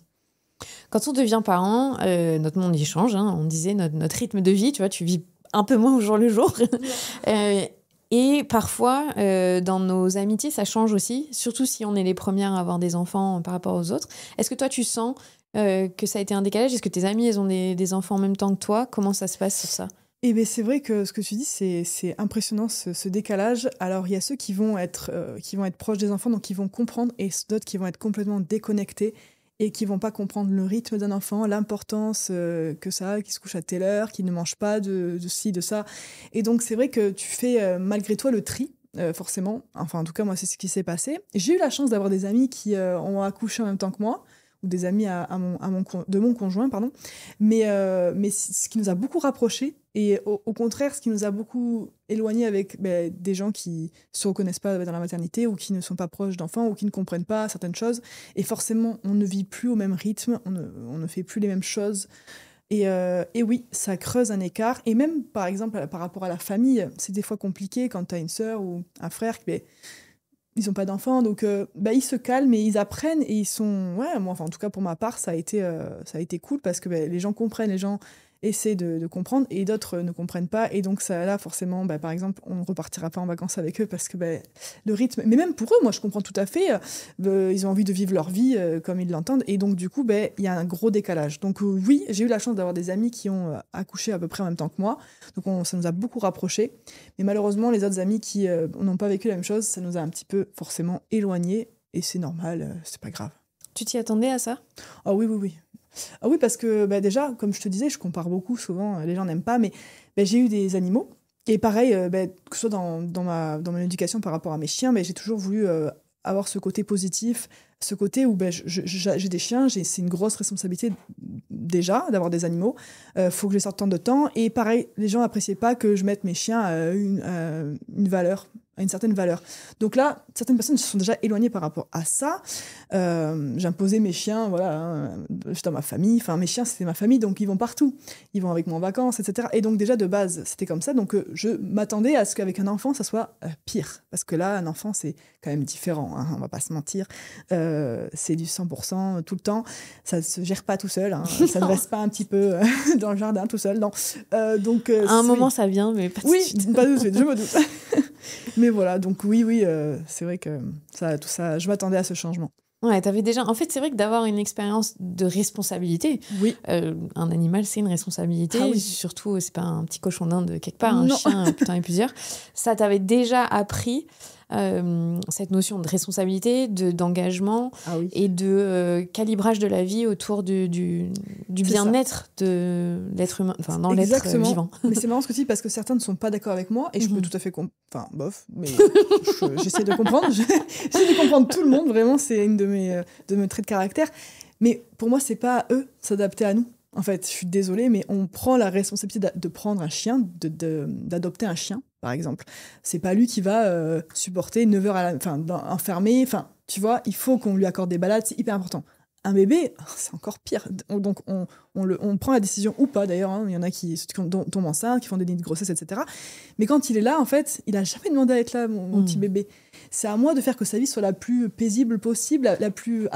Quand on devient parent, notre monde y change. On disait notre rythme de vie, tu vois, tu vis un peu moins au jour le jour. Et parfois, dans nos amitiés, ça change aussi, surtout si on est les premières à avoir des enfants par rapport aux autres. Est-ce que toi, tu sens que ça a été un décalage ? Est-ce que tes amis, elles ont des enfants en même temps que toi ? Comment ça se passe sur ça ? Eh bien, c'est vrai que ce que tu dis, c'est impressionnant, ce décalage. Alors, il y a ceux qui vont être proches des enfants, donc qui vont comprendre, et d'autres qui vont être complètement déconnectés et qui vont pas comprendre le rythme d'un enfant, l'importance que ça a, qu'il se couche à telle heure, qu'il ne mange pas de ci, de ça. Et donc, c'est vrai que tu fais malgré toi le tri, forcément. Enfin, en tout cas, moi, c'est ce qui s'est passé. J'ai eu la chance d'avoir des amis qui ont accouché en même temps que moi, ou des amis de mon conjoint, pardon. Mais ce qui nous a beaucoup rapprochés, et au contraire, ce qui nous a beaucoup éloignés avec des gens qui se reconnaissent pas dans la maternité, ou qui ne sont pas proches d'enfants, ou qui ne comprennent pas certaines choses. Et forcément, on ne vit plus au même rythme, on ne fait plus les mêmes choses. Et oui, ça creuse un écart. Et même, par exemple, par rapport à la famille, c'est des fois compliqué quand tu as une sœur ou un frère qui... ils n'ont pas d'enfants, donc ils se calment et ils apprennent et ils sont... Ouais, moi, enfin, en tout cas, pour ma part, ça a été cool parce que les gens comprennent, les gens essaient de comprendre et d'autres ne comprennent pas. Et donc, ça, là, forcément, par exemple, on ne repartira pas en vacances avec eux parce que le rythme... Mais même pour eux, moi, je comprends tout à fait. Ils ont envie de vivre leur vie comme ils l'entendent. Et donc, du coup, il y a un gros décalage. Donc, oui, j'ai eu la chance d'avoir des amis qui ont accouché à peu près en même temps que moi. Donc, ça nous a beaucoup rapprochés. Mais malheureusement, les autres amis qui n'ont pas vécu la même chose, ça nous a un petit peu forcément éloignés. Et c'est normal, c'est pas grave. Tu t'y attendais à ça ? Ah oui. Ah oui, parce que déjà, comme je te disais, je compare beaucoup, souvent, les gens n'aiment pas, mais j'ai eu des animaux. Et pareil, que ce soit dans mon éducation par rapport à mes chiens, j'ai toujours voulu avoir ce côté positif, ce côté où j'ai des chiens, c'est une grosse responsabilité déjà d'avoir des animaux. Faut que je les sorte tant de temps. Et pareil, les gens n'appréciaient pas que je mette mes chiens à une valeur, à une certaine valeur. Donc là, certaines personnes se sont déjà éloignées par rapport à ça. J'imposais mes chiens, voilà, j'étais dans ma famille. Enfin, mes chiens, c'était ma famille, donc ils vont partout. Ils vont avec moi en vacances, etc. Et donc déjà, de base, c'était comme ça. Donc je m'attendais à ce qu'avec un enfant, ça soit pire. Parce que là, un enfant, c'est quand même différent, hein, on va pas se mentir. C'est du 100% tout le temps. Ça se gère pas tout seul. Hein. Ça ne reste pas un petit peu dans le jardin tout seul. Non. Donc, à un moment, ça vient, mais pas tout de suite. Oui, pas tout de suite, je me doute. Mais voilà, donc oui, c'est vrai que tout ça, je m'attendais à ce changement. Ouais, t'avais déjà... En fait, c'est vrai que d'avoir une expérience de responsabilité, oui. Un animal, c'est une responsabilité. Ah oui. Surtout, c'est pas un petit cochon d'Inde quelque part, un chien, putain, et plusieurs. Ça t'avait déjà appris cette notion de responsabilité, d'engagement et de calibrage de la vie autour du bien-être de l'être humain, enfin dans l'être vivant. Mais c'est marrant ce que tu dis parce que certains ne sont pas d'accord avec moi et je peux tout à fait enfin bof, mais j'essaie de comprendre. J'essaie de comprendre tout le monde, vraiment, c'est une de mes traits de caractère. Mais pour moi, c'est pas à eux de s'adapter à nous. En fait, je suis désolée, mais on prend la responsabilité de prendre un chien, d'adopter un chien, par exemple. C'est pas lui qui va supporter 9 heures enfermé. Enfin, tu vois, il faut qu'on lui accorde des balades, c'est hyper important. Un bébé, c'est encore pire. Donc, on prend la décision ou pas, d'ailleurs. Hein. Il y en a qui tombent enceintes, qui font des nids de grossesse, etc. Mais quand il est là, en fait, il n'a jamais demandé à être là, mon petit bébé. C'est à moi de faire que sa vie soit la plus paisible possible, la plus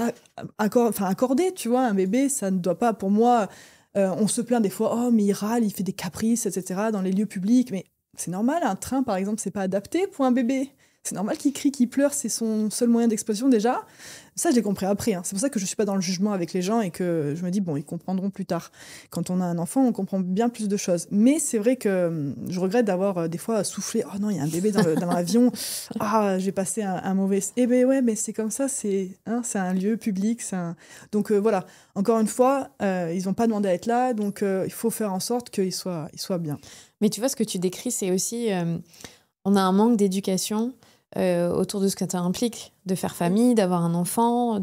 accordée, tu vois. Un bébé, ça ne doit pas, pour moi... on se plaint des fois, oh, mais il râle, il fait des caprices, etc. dans les lieux publics. Mais c'est normal, un train, par exemple, c'est pas adapté pour un bébé. C'est normal qu'il crie, qu'il pleure, c'est son seul moyen d'expression déjà. Ça, j'ai compris après. Hein. C'est pour ça que je ne suis pas dans le jugement avec les gens et que je me dis, bon, ils comprendront plus tard. Quand on a un enfant, on comprend bien plus de choses. Mais c'est vrai que je regrette d'avoir des fois soufflé. Oh non, il y a un bébé dans l'avion. Ah, j'ai passé un mauvais... Eh bien ouais, mais c'est comme ça, c'est un lieu public. Donc voilà, encore une fois, ils n'ont pas demandé à être là, donc il faut faire en sorte qu'ils soient bien. Mais tu vois, ce que tu décris, c'est aussi... on a un manque d'éducation autour de ce que ça implique de faire famille, d'avoir un enfant,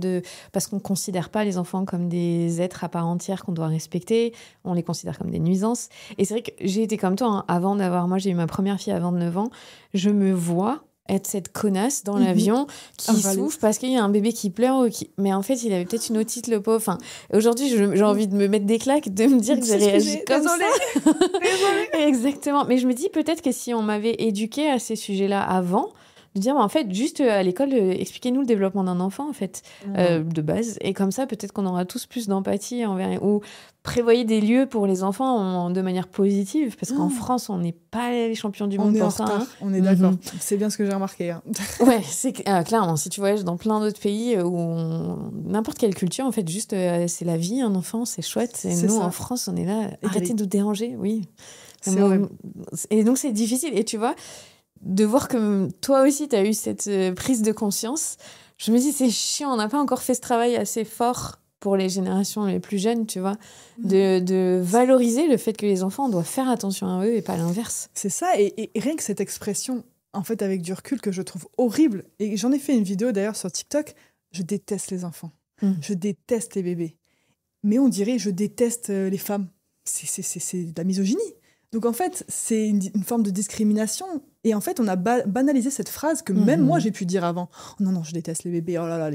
parce qu'on ne considère pas les enfants comme des êtres à part entière qu'on doit respecter, on les considère comme des nuisances. Et c'est vrai que j'ai été comme toi, hein, moi j'ai eu ma première fille à 29 ans, je me vois être cette connasse dans l'avion qui souffre parce qu'il y a un bébé qui pleure. Mais en fait, il avait peut-être une otite, le pauvre. Enfin, aujourd'hui, j'ai envie de me mettre des claques, de me dire que j'ai réagi comme ça. Désolée. Exactement. Mais je me dis peut-être que si on m'avait éduquée à ces sujets-là avant, de dire, en fait, juste à l'école, expliquez-nous le développement d'un enfant, en fait, de base. Et comme ça, peut-être qu'on aura tous plus d'empathie envers... Ou prévoyez des lieux pour les enfants de manière positive, parce qu'en France, on n'est pas les champions du monde pour ça. Hein. On est d'accord. C'est bien ce que j'ai remarqué. Hein. Ouais, c'est clairement. Si tu voyages dans plein d'autres pays n'importe quelle culture, en fait, juste, c'est la vie, un enfant, c'est chouette. Et nous, en France, on est là, arrêtez de nous déranger, oui. Et donc, c'est difficile. Et tu vois... de voir que toi aussi, tu as eu cette prise de conscience. Je me dis, c'est chiant, on n'a pas encore fait ce travail assez fort pour les générations les plus jeunes, tu vois, de valoriser le fait que les enfants, on doit faire attention à eux et pas l'inverse. C'est ça, et rien que cette expression, en fait, avec du recul, que je trouve horrible, et j'en ai fait une vidéo d'ailleurs sur TikTok, je déteste les enfants, je déteste les bébés. Mais on dirait, je déteste les femmes. C'est de la misogynie. Donc en fait, c'est une forme de discrimination. Et en fait, on a banalisé cette phrase que même moi, j'ai pu dire avant. Oh, non, je déteste les bébés. Oh là là,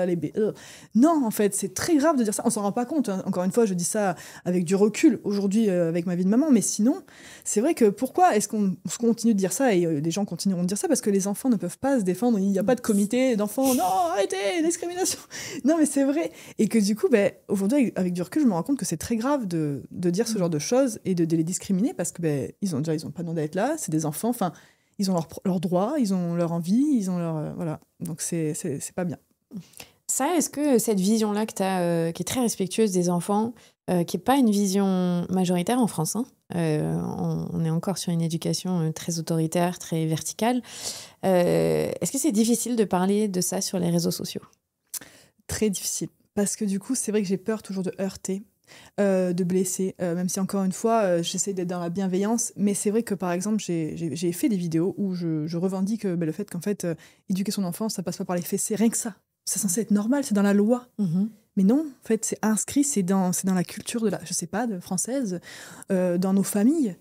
les bébés. Non, en fait, c'est très grave de dire ça. On s'en rend pas compte. Hein. Encore une fois, je dis ça avec du recul aujourd'hui avec ma vie de maman. Mais sinon, c'est vrai que pourquoi est-ce qu'on continue de dire ça? Et les gens continueront de dire ça parce que les enfants ne peuvent pas se défendre. Il n'y a pas de comité d'enfants. Non, arrêtez, discrimination. Non, mais c'est vrai. Et que du coup, aujourd'hui, avec du recul, je me rends compte que c'est très grave de dire ce genre de choses et de les discriminer parce que ils ont pas demandé à être là. C'est des enfants. Enfin, ils ont leurs droits, ils ont leur envie, ils ont leur... voilà. Donc, c'est pas bien. Ça, est-ce que cette vision-là que tu as, qui est très respectueuse des enfants, qui n'est pas une vision majoritaire en France, hein, on est encore sur une éducation très autoritaire, très verticale, est-ce que c'est difficile de parler de ça sur les réseaux sociaux? Très difficile. Parce que du coup, c'est vrai que j'ai peur toujours de heurter. De blesser, même si encore une fois j'essaie d'être dans la bienveillance, mais c'est vrai que par exemple j'ai fait des vidéos où je revendique le fait qu'en fait éduquer son enfant ça passe pas par les fessées, rien que ça, c'est censé être normal, c'est dans la loi. Mais non, en fait c'est inscrit, c'est dans la culture de française, dans nos familles.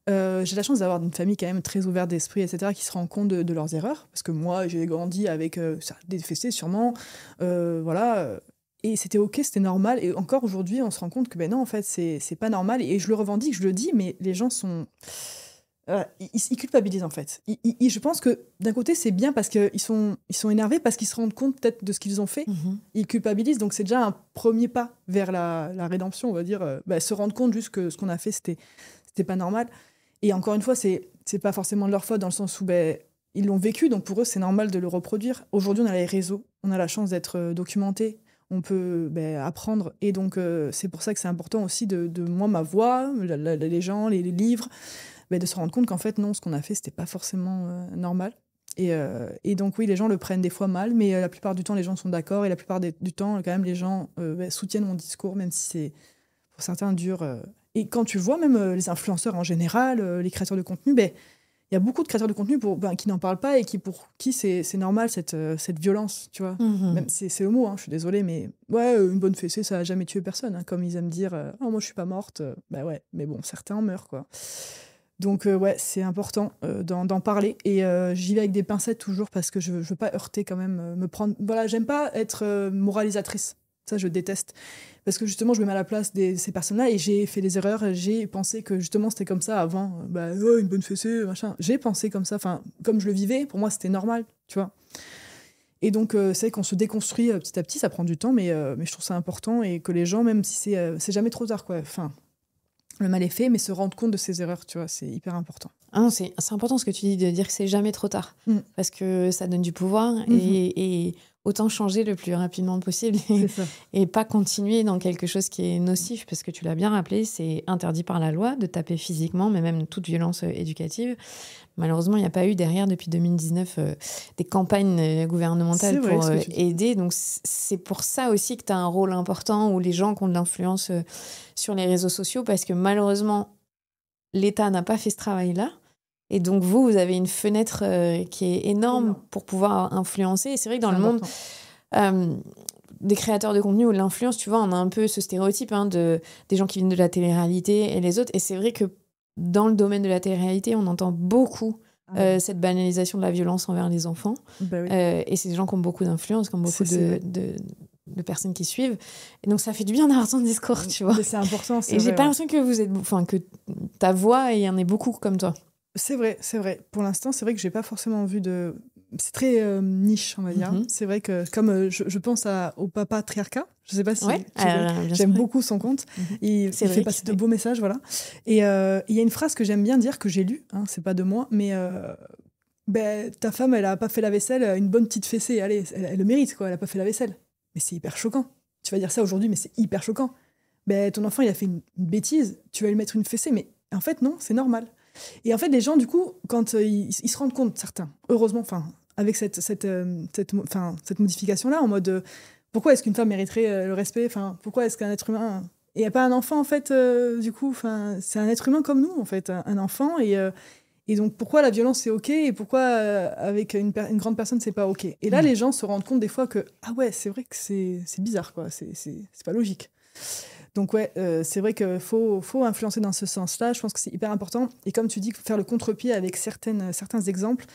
J'ai la chance d'avoir une famille quand même très ouverte d'esprit, etc., qui se rend compte de leurs erreurs, parce que moi j'ai grandi avec des fessées sûrement, voilà. Et c'était ok, c'était normal. Et encore aujourd'hui, on se rend compte que non, en fait, c'est pas normal. Et je le revendique, je le dis, mais les gens sont... ils culpabilisent, en fait. Je pense que d'un côté, c'est bien parce qu'ils sont énervés, parce qu'ils se rendent compte peut-être de ce qu'ils ont fait. Ils culpabilisent, donc c'est déjà un premier pas vers la rédemption, on va dire. Se rendre compte juste que ce qu'on a fait, c'était pas normal. Et encore une fois, c'est pas forcément de leur faute, dans le sens où ils l'ont vécu, donc pour eux, c'est normal de le reproduire. Aujourd'hui, on a les réseaux, on a la chance d'être documentés. On peut apprendre. Et donc, c'est pour ça que c'est important aussi de moi, ma voix, les gens, les livres, de se rendre compte qu'en fait, non, ce qu'on a fait, c'était pas forcément normal. Et donc, oui, les gens le prennent des fois mal, mais la plupart du temps, les gens sont d'accord. Et la plupart du temps, quand même, les gens soutiennent mon discours, même si c'est, pour certains, dur. Et quand tu vois, même les influenceurs en général, les créateurs de contenu, il y a beaucoup de créateurs de contenu qui n'en parlent pas et pour qui c'est normal cette violence, tu vois. Même c'est le mot, hein, je suis désolée, mais ouais, une bonne fessée, ça n'a jamais tué personne. Hein, comme ils aiment dire, oh, moi je suis pas morte. Ouais, mais bon, certains meurent, quoi. Donc ouais, c'est important d'en parler. Et j'y vais avec des pincettes toujours parce que je veux pas heurter quand même, me prendre... Voilà, j'aime pas être moralisatrice. Ça, je déteste. Parce que justement, je me mets à la place de ces personnes-là et j'ai fait des erreurs. J'ai pensé que justement, c'était comme ça avant. Une bonne fessée, machin. J'ai pensé comme ça. Enfin, comme je le vivais, pour moi, c'était normal, tu vois. Et donc, c'est vrai qu'on se déconstruit petit à petit. Ça prend du temps, mais je trouve ça important. Et que les gens, même si c'est jamais trop tard, quoi. Enfin, le mal est fait, mais se rendre compte de ses erreurs, tu vois, c'est hyper important. Ah non, c'est important ce que tu dis, de dire que c'est jamais trop tard. Parce que ça donne du pouvoir et autant changer le plus rapidement possible et pas continuer dans quelque chose qui est nocif. Parce que tu l'as bien rappelé, c'est interdit par la loi de taper physiquement, mais même toute violence éducative. Malheureusement, il n'y a pas eu derrière, depuis 2019, des campagnes gouvernementales pour aider. Donc, c'est pour ça aussi que tu as un rôle important, où les gens qui ont de l'influence sur les réseaux sociaux, parce que malheureusement, l'État n'a pas fait ce travail-là. Et donc, vous avez une fenêtre qui est énorme pour pouvoir influencer. Et c'est vrai que dans le monde des créateurs de contenu ou de l'influence, tu vois, on a un peu ce stéréotype des gens qui viennent de la télé-réalité et les autres. Et c'est vrai que dans le domaine de la télé-réalité, on entend beaucoup cette banalisation de la violence envers les enfants. Et c'est des gens qui ont beaucoup d'influence, qui ont beaucoup de personnes qui suivent. Et donc, ça fait du bien d'avoir ton discours, tu vois. Mais c'est important. Et j'ai pas l'impression que ta voix, il y en ait beaucoup comme toi. C'est vrai. Pour l'instant, c'est vrai que j'ai pas forcément vu de... C'est très niche, on va dire. C'est vrai que, comme je pense au papa Triarcat, je sais pas si j'aime beaucoup son compte. Il fait passer de beaux messages, voilà. Et il y a une phrase que j'aime bien dire, que j'ai lue, c'est pas de moi, mais ta femme, elle a pas fait la vaisselle, une bonne petite fessée, allez, elle le mérite, quoi, elle a pas fait la vaisselle. Mais c'est hyper choquant. Tu vas dire ça aujourd'hui, mais c'est hyper choquant. Ton enfant, il a fait une bêtise, tu vas lui mettre une fessée, mais en fait, non, c'est normal. Et en fait, les gens, du coup, quand ils se rendent compte, certains, heureusement, avec cette modification-là, en mode pourquoi est-ce qu'une femme mériterait le respect, pourquoi est-ce qu'un être humain... Et il n'y a pas un enfant, en fait, du coup, c'est un être humain comme nous, en fait, un enfant, et donc pourquoi la violence c'est ok, et pourquoi avec une grande personne c'est pas ok. Et là, les gens se rendent compte des fois que, ah ouais, c'est vrai que c'est bizarre, quoi, c'est pas logique. Donc c'est vrai qu'il faut influencer dans ce sens-là. Je pense que c'est hyper important. Et comme tu dis, faire le contre-pied avec certains exemples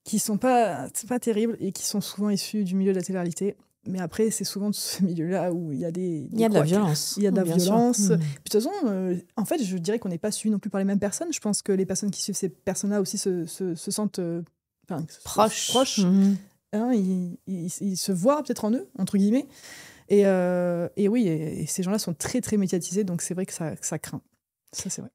qui sont pas terribles et qui sont souvent issus du milieu de la télé-réalité. Mais après, c'est souvent de ce milieu-là où il y a de la violence. Il y a de la violence. Puis, de toute façon, en fait, je dirais qu'on n'est pas suivi non plus par les mêmes personnes. Je pense que les personnes qui suivent ces personnes-là aussi se sentent proches. Ils se voient peut-être en eux, entre guillemets. Et oui, et ces gens-là sont très, très médiatisés, donc c'est vrai que ça craint. Ça, c'est vrai.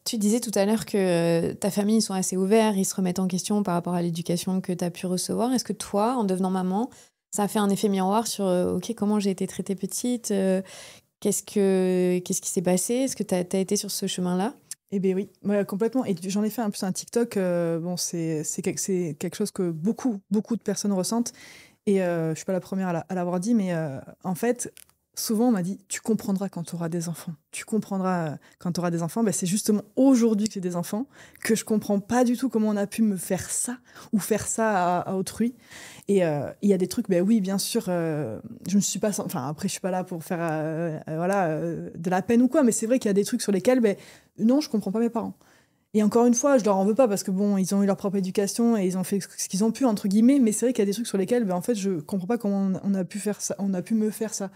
Tu disais tout à l'heure que ta famille, ils sont assez ouverts, ils se remettent en question par rapport à l'éducation que tu as pu recevoir. Est-ce que toi, en devenant maman, ça a fait un effet miroir sur comment j'ai été traitée petite, qu'est-ce qui s'est passé? Est-ce que tu as été sur ce chemin-là? Eh bien oui, complètement. Et j'en ai fait un TikTok. C'est quelque chose que beaucoup de personnes ressentent. Et je ne suis pas la première à l'avoir dit, mais en fait, souvent on m'a dit « tu comprendras quand tu auras des enfants ». Tu comprendras quand tu auras des enfants. C'est justement aujourd'hui que j'ai des enfants que je ne comprends pas du tout comment on a pu me faire ça ou faire ça à autrui. Et il y a des trucs, oui, bien sûr, je ne suis pas... après, je ne suis pas là pour faire de la peine ou quoi, mais c'est vrai qu'il y a des trucs sur lesquels, non, je ne comprends pas mes parents. Et encore une fois, je leur en veux pas parce que ils ont eu leur propre éducation et ils ont fait ce qu'ils ont pu, entre guillemets, mais c'est vrai qu'il y a des trucs sur lesquels, en fait, je comprends pas comment on a pu faire ça, on a pu me faire ça.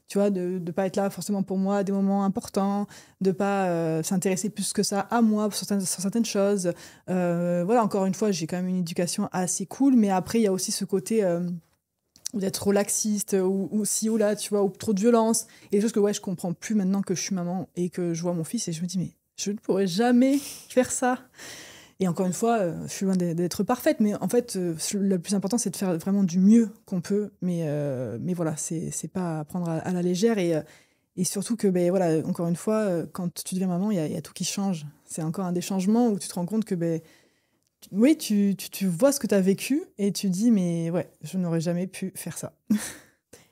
Tu vois, de pas être là forcément pour moi à des moments importants, de pas s'intéresser plus que ça à moi sur certaines choses. Encore une fois, j'ai quand même une éducation assez cool, mais après, il y a aussi ce côté d'être trop laxiste ou ci ou là, tu vois, ou trop de violence. Et des choses que, je comprends plus maintenant que je suis maman et que je vois mon fils et je me dis, mais je ne pourrais jamais faire ça. Et encore une fois, je suis loin d'être parfaite, mais en fait, le plus important, c'est de faire vraiment du mieux qu'on peut. Mais voilà, c'est pas à prendre à la légère. Et surtout que, encore une fois, quand tu deviens maman, il y a tout qui change. C'est encore un des changements où tu te rends compte que, oui, tu vois ce que tu as vécu et tu dis, mais ouais, je n'aurais jamais pu faire ça.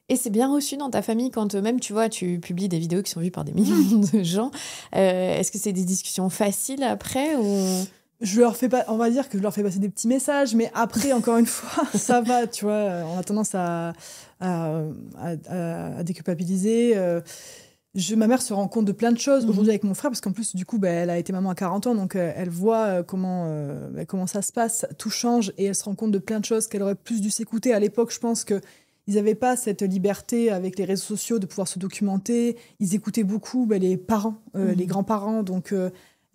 Et c'est bien reçu dans ta famille quand même, tu vois, tu publies des vidéos qui sont vues par des millions de gens. Est-ce que c'est des discussions faciles après ou... Je leur fais pas, on va dire que je leur fais passer des petits messages, mais après, encore une fois, ça va, tu vois, on a tendance à déculpabiliser. Ma mère se rend compte de plein de choses aujourd'hui avec mon frère, parce qu'en plus, du coup, elle a été maman à 40 ans, donc elle voit comment ça se passe, tout change, et elle se rend compte de plein de choses qu'elle aurait plus dû s'écouter. À l'époque, je pense qu'ils n'avaient pas cette liberté avec les réseaux sociaux de pouvoir se documenter. Ils écoutaient beaucoup les parents, les grands-parents, donc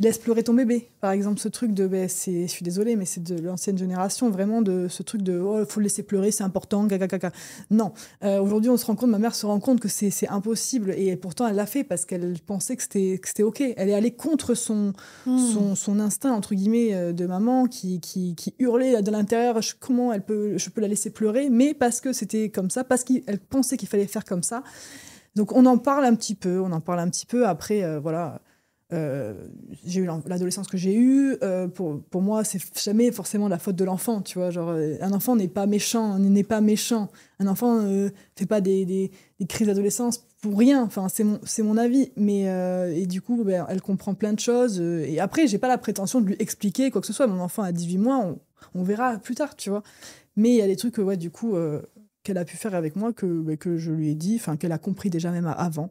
laisse pleurer ton bébé. Par exemple, ce truc de, je suis désolée, mais c'est de l'ancienne génération, vraiment, de ce truc de, oh, il faut le laisser pleurer, c'est important, gaga. Non. Aujourd'hui, ma mère se rend compte que c'est impossible, et pourtant, elle l'a fait parce qu'elle pensait que c'était OK. Elle est allée contre son instinct, entre guillemets, de maman, qui hurlait de l'intérieur, comment je peux la laisser pleurer, mais parce que c'était comme ça, parce qu'elle pensait qu'il fallait faire comme ça. Donc, on en parle un petit peu. Après, voilà. J'ai eu l'adolescence que j'ai eue. Pour moi, c'est jamais forcément la faute de l'enfant, tu vois. Genre, un enfant n'est pas méchant. Un enfant fait pas des crises d'adolescence pour rien. Enfin, c'est mon avis. Mais et du coup, elle comprend plein de choses. Et après, j'ai pas la prétention de lui expliquer quoi que ce soit. Mon enfant a 18 mois, on verra plus tard, tu vois. Mais il y a des trucs, du coup, qu'elle a pu faire avec moi que je lui ai dit, enfin, qu'elle a compris déjà même avant.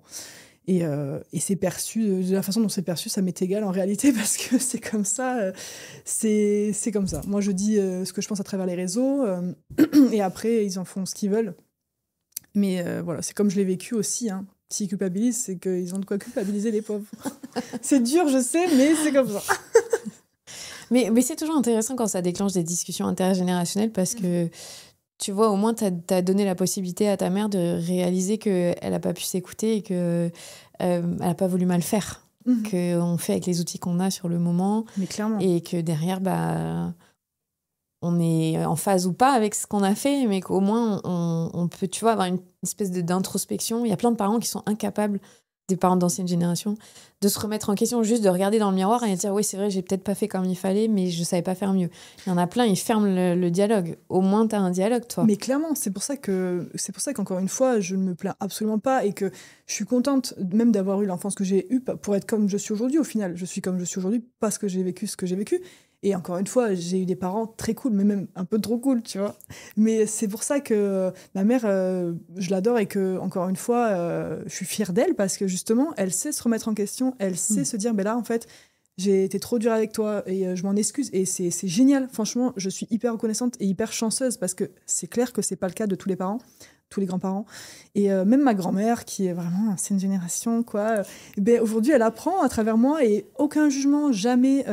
Et c'est perçu, de la façon dont c'est perçu, ça m'est égal en réalité, parce que c'est comme ça. C'est comme ça. Moi, je dis ce que je pense à travers les réseaux, et après, ils en font ce qu'ils veulent. Mais voilà, c'est comme je l'ai vécu aussi. Hein. S'ils culpabilisent, c'est qu'ils ont de quoi culpabiliser les pauvres. C'est dur, je sais, mais c'est comme ça. Mais c'est toujours intéressant quand ça déclenche des discussions intergénérationnelles, parce que tu vois, au moins, t'as donné la possibilité à ta mère de réaliser qu'elle n'a pas pu s'écouter et qu'elle n'a pas voulu mal faire. Qu'on fait avec les outils qu'on a sur le moment. Mais clairement. Et que derrière, on est en phase ou pas avec ce qu'on a fait, mais qu'au moins, on peut, tu vois, avoir une espèce d'introspection. Il y a plein de parents qui sont incapables, des parents d'ancienne génération, de se remettre en question, juste de regarder dans le miroir et de dire oui, c'est vrai, j'ai peut-être pas fait comme il fallait, mais je savais pas faire mieux. Il y en a plein, ils ferment le dialogue. Au moins, t'as un dialogue, toi. Mais clairement, c'est pour ça qu'encore une fois, je ne me plains absolument pas et que je suis contente même d'avoir eu l'enfance que j'ai eue pour être comme je suis aujourd'hui. Au final, je suis comme je suis aujourd'hui parce que j'ai vécu ce que j'ai vécu. Et encore une fois, j'ai eu des parents très cool, mais même un peu trop cool, tu vois. Mais c'est pour ça que ma mère, je l'adore et que, encore une fois, je suis fière d'elle parce que justement, elle sait se remettre en question, elle sait se dire, là, en fait, j'ai été trop dure avec toi et je m'en excuse. Et c'est génial. Franchement, je suis hyper reconnaissante et hyper chanceuse parce que c'est clair que c'est pas le cas de tous les parents, tous les grands-parents. Et même ma grand-mère, qui est vraiment ancienne génération, quoi, aujourd'hui, elle apprend à travers moi et aucun jugement, jamais.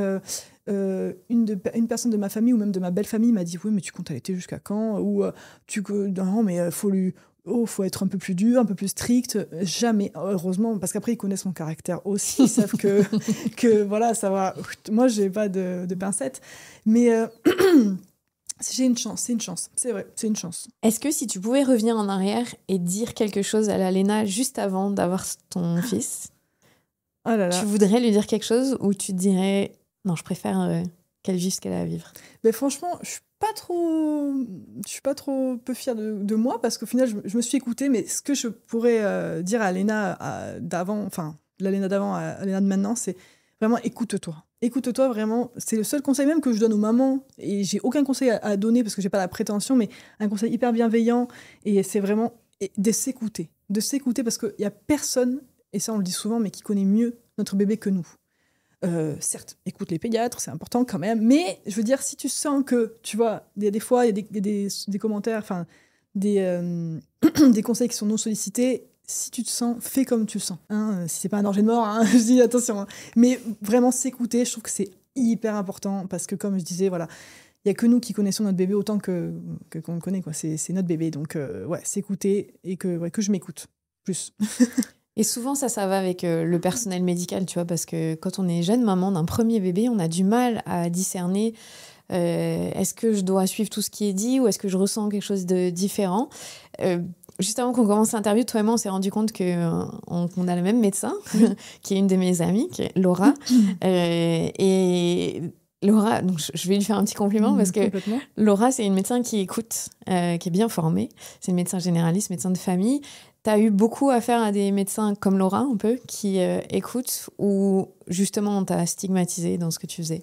Une personne de ma famille ou même de ma belle famille m'a dit oui mais tu comptes allaiter jusqu'à quand ou non mais faut être un peu plus dur, un peu plus strict. Jamais, heureusement, parce qu'après ils connaissent mon caractère aussi, ils savent que voilà, ça va. Moi j'ai pas de pincettes, mais j'ai une chance, c'est une chance, c'est vrai, c'est une chance. Est-ce que si tu pouvais revenir en arrière et dire quelque chose à la Léna juste avant d'avoir ton fils, oh là là. Tu voudrais lui dire quelque chose ou tu te dirais non, je préfère qu'elle vive ce qu'elle a à vivre? Mais franchement, je suis pas trop peu fière de moi parce qu'au final, je me suis écoutée. Mais ce que je pourrais dire à Léna d'avant, enfin, la Léna d'avant à Léna de maintenant, c'est vraiment écoute-toi. Écoute-toi vraiment. C'est le seul conseil même que je donne aux mamans. Et j'ai aucun conseil à donner parce que j'ai pas la prétention, mais un conseil hyper bienveillant. Et c'est vraiment de s'écouter. De s'écouter parce qu'il y a personne, et ça on le dit souvent, mais qui connaît mieux notre bébé que nous. Certes, écoute les pédiatres, c'est important quand même, mais je veux dire, si tu sens que, tu vois, des fois, il y a des commentaires, enfin, des conseils qui sont non sollicités, si tu te sens, fais comme tu le sens. Hein, si c'est pas un danger de mort, hein, je dis attention. Hein. Mais vraiment s'écouter, je trouve que c'est hyper important, parce que comme je disais, voilà, il n'y a que nous qui connaissons notre bébé autant qu'on le connaît, quoi. C'est notre bébé, donc ouais, s'écouter et que je m'écoute plus. Et souvent, ça va avec le personnel médical, tu vois, parce que quand on est jeune maman d'un premier bébé, on a du mal à discerner est-ce que je dois suivre tout ce qui est dit ou est-ce que je ressens quelque chose de différent. Juste avant qu'on commence l'interview, toi et moi, on s'est rendu compte qu'on a le même médecin, qui est une de mes amies, qui est Laura. Et Laura, donc je vais lui faire un petit compliment parce que Laura, c'est une médecin qui écoute, qui est bien formée. C'est une médecin généraliste, médecin de famille. Tu as eu beaucoup affaire à des médecins comme Laura, un peu, qui écoutent ou justement on t'a stigmatisé dans ce que tu faisais?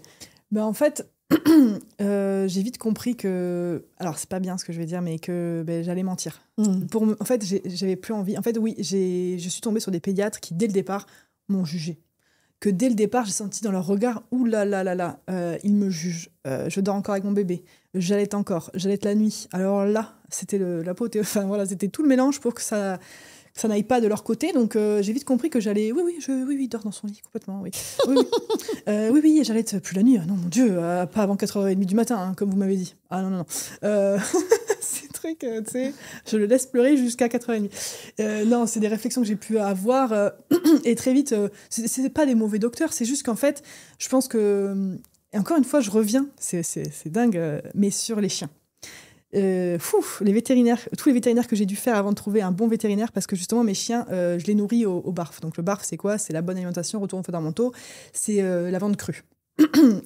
Ben en fait, j'ai vite compris que... Alors, c'est pas bien ce que je vais dire, mais que j'allais mentir. En fait, j'avais plus envie. En fait, oui, je suis tombée sur des pédiatres qui, dès le départ, m'ont jugée. Que dès le départ, j'ai senti dans leur regard, ouh là là là là, ils me jugent. Je dors encore avec mon bébé. J'allaite encore. J'allaite la nuit. Alors là, c'était l'apothéose. Enfin voilà, c'était tout le mélange pour que ça n'aille pas de leur côté. Donc j'ai vite compris que j'allais, oui, il dort dans son lit complètement, oui. Oui, j'allais plus la nuit. Non, mon Dieu, pas avant 4h30 du matin, hein, comme vous m'avez dit. Ah non. Ces trucs, tu sais, je le laisse pleurer jusqu'à 4h30. Non, c'est des réflexions que j'ai pu avoir et très vite, c'est pas des mauvais docteurs, c'est juste qu'en fait, je pense que, et encore une fois, je reviens, c'est dingue, mais sur les chiens. Les vétérinaires, tous les vétérinaires que j'ai dû faire avant de trouver un bon vétérinaire, parce que justement mes chiens, je les nourris au barf. Donc le barf, c'est quoi? C'est la bonne alimentation, retour aux fondamentaux, c'est la viande crue.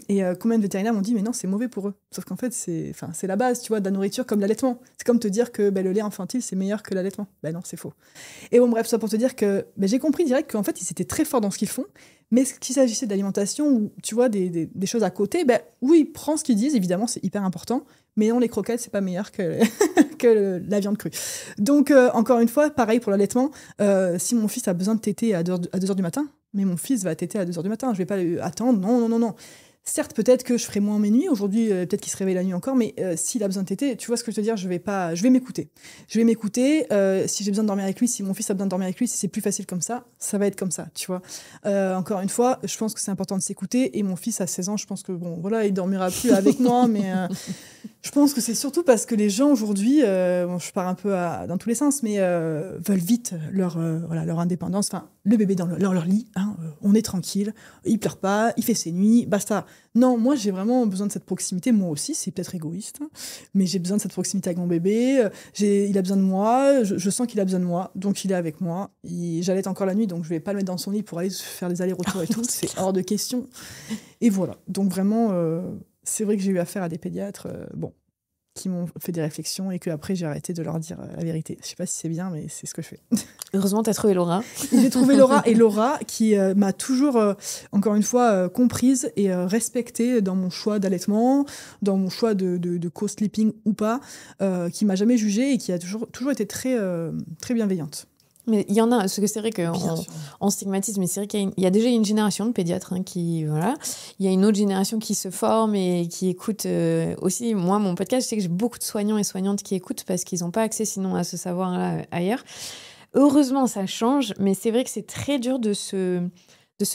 Et combien de vétérinaires m'ont dit mais non, c'est mauvais pour eux. Sauf qu'en fait c'est la base, tu vois, de la nourriture, comme l'allaitement. C'est comme te dire que le lait infantile c'est meilleur que l'allaitement. Non, c'est faux. Et bon bref, ça pour te dire que j'ai compris direct qu'en fait ils étaient très forts dans ce qu'ils font, mais qu'il s'agissait d'alimentation ou tu vois des choses à côté, oui, prends ce qu'ils disent, évidemment c'est hyper important, mais non, les croquettes c'est pas meilleur que la viande crue. Donc encore une fois, pareil pour l'allaitement, si mon fils a besoin de téter à 2h du matin, mais mon fils va téter à 2h du matin, je vais pas attendre, non. Certes, peut-être que je ferai moins mes nuits, aujourd'hui, peut-être qu'il se réveille la nuit encore, mais s'il a besoin de téter, tu vois ce que je veux te dire, je vais m'écouter. Je vais m'écouter, si j'ai besoin de dormir avec lui, si mon fils a besoin de dormir avec lui, si c'est plus facile comme ça va être comme ça, tu vois. Encore une fois, je pense que c'est important de s'écouter, et mon fils à 16 ans, je pense que, il dormira plus avec moi, mais je pense que c'est surtout parce que les gens aujourd'hui, je pars un peu dans tous les sens, mais veulent vite leur indépendance, enfin, le bébé dans leur lit, hein, on est tranquille, il pleure pas, il fait ses nuits, basta. Non, moi j'ai vraiment besoin de cette proximité, moi aussi, c'est peut-être égoïste, hein, mais j'ai besoin de cette proximité avec mon bébé, il a besoin de moi, je sens qu'il a besoin de moi, donc il est avec moi, j'allaite encore la nuit, donc je vais pas le mettre dans son lit pour aller faire des allers-retours et tout, c'est hors de question. Et voilà, donc vraiment, c'est vrai que j'ai eu affaire à des pédiatres, qui m'ont fait des réflexions et qu'après j'ai arrêté de leur dire la vérité. Je sais pas si c'est bien, mais c'est ce que je fais. Heureusement, tu as trouvé Laura. J'ai trouvé Laura, et Laura qui m'a toujours, encore une fois, comprise et respectée dans mon choix d'allaitement, dans mon choix de co-sleeping ou pas, qui m'a jamais jugée et qui a toujours été très, très bienveillante. Mais il y en a, parce que c'est vrai qu'on stigmatise, mais c'est vrai qu'il y a déjà une génération de pédiatres qui, voilà. Il y a une autre génération qui se forme et qui écoute aussi. Moi, mon podcast, je sais que j'ai beaucoup de soignants et soignantes qui écoutent parce qu'ils n'ont pas accès sinon à ce savoir-là ailleurs. Heureusement, ça change, mais c'est vrai que c'est très dur de se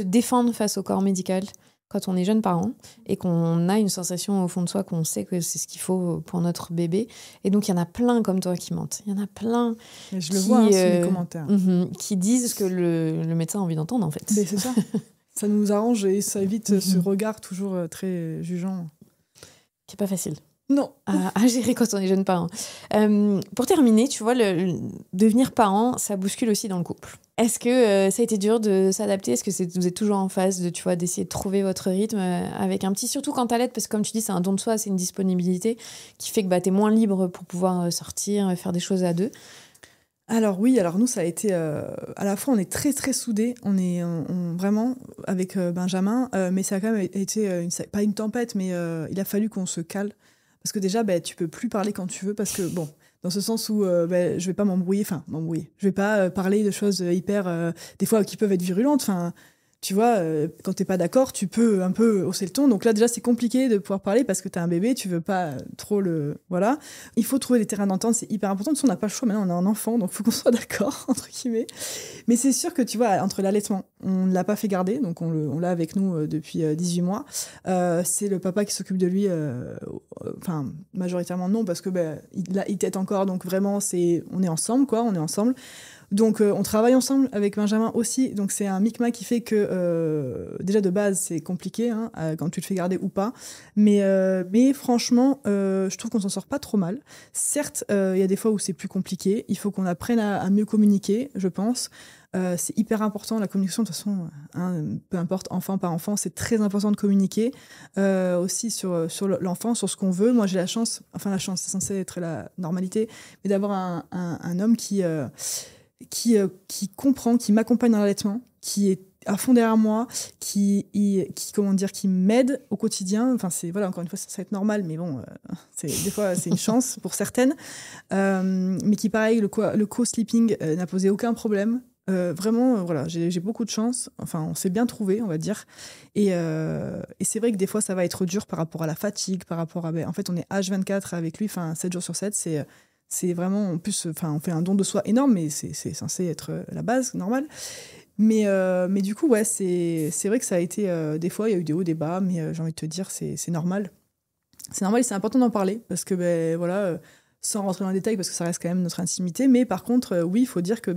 défendre face au corps médical quand on est jeune parent et qu'on a une sensation au fond de soi qu'on sait que c'est ce qu'il faut pour notre bébé. Et donc, il y en a plein comme toi qui mentent. Il y en a plein je le vois sur les commentaires. Qui disent ce que le médecin a envie d'entendre, en fait. Mais c'est ça. Ça nous arrange et ça évite ce regard toujours très jugeant. Qui n'est pas facile. Non. À gérer quand on est jeune parent. Pour terminer, tu vois, devenir parent, ça bouscule aussi dans le couple. Est-ce que ça a été dur de s'adapter? Est-ce que vous êtes toujours en phase d'essayer de trouver votre rythme avec un petit, surtout quand t'allaites, parce que comme tu dis, c'est un don de soi, c'est une disponibilité qui fait que t'es moins libre pour pouvoir sortir, faire des choses à deux. Alors oui, nous ça a été à la fois on est très très soudés, on est vraiment avec Benjamin, mais ça a quand même été pas une tempête, mais il a fallu qu'on se cale. Parce que déjà, tu peux plus parler quand tu veux, parce que, dans ce sens où je vais pas m'embrouiller. Je vais pas parler de choses hyper, des fois, qui peuvent être virulentes. Enfin, tu vois, quand t'es pas d'accord, tu peux un peu hausser le ton. Donc là, déjà, c'est compliqué de pouvoir parler parce que t'as un bébé, tu veux pas trop le... Voilà. Il faut trouver des terrains d'entente, c'est hyper important. De toute façon, on n'a pas le choix. Maintenant, on a un enfant, donc il faut qu'on soit d'accord, entre guillemets. Mais c'est sûr que, tu vois, entre l'allaitement, on ne l'a pas fait garder, donc on l'a avec nous depuis 18 mois. C'est le papa qui s'occupe de lui, majoritairement non, parce que il tète encore, donc vraiment, on est ensemble, quoi, on est ensemble. Donc, on travaille ensemble avec Benjamin aussi. Donc, c'est un micmac qui fait que, déjà de base, c'est compliqué quand tu le fais garder ou pas. Mais franchement, je trouve qu'on s'en sort pas trop mal. Certes, il y a des fois où c'est plus compliqué. Il faut qu'on apprenne à mieux communiquer, je pense. C'est hyper important, la communication, de toute façon, peu importe, enfant par enfant, c'est très important de communiquer. Aussi sur l'enfant, sur ce qu'on veut. Moi, j'ai la chance, c'est censé être la normalité, mais d'avoir un homme qui comprend, qui m'accompagne dans l'allaitement, qui est à fond derrière moi, qui m'aide au quotidien. Enfin, encore une fois, ça va être normal, mais bon, des fois, c'est une chance pour certaines. Mais qui, pareil, le co-sleeping n'a posé aucun problème. Vraiment, j'ai beaucoup de chance. Enfin, on s'est bien trouvé, on va dire. Et c'est vrai que des fois, ça va être dur par rapport à la fatigue, par rapport à... En fait, on est H24 avec lui, 7 jours sur 7, C'est vraiment, en plus, on fait un don de soi énorme, mais c'est censé être la base, normale. Mais du coup, ouais, c'est vrai que ça a été... des fois, il y a eu des hauts, des bas, mais j'ai envie de te dire, c'est normal. C'est normal et c'est important d'en parler, parce que, sans rentrer dans les détails, parce que ça reste quand même notre intimité, mais par contre, oui, il faut dire que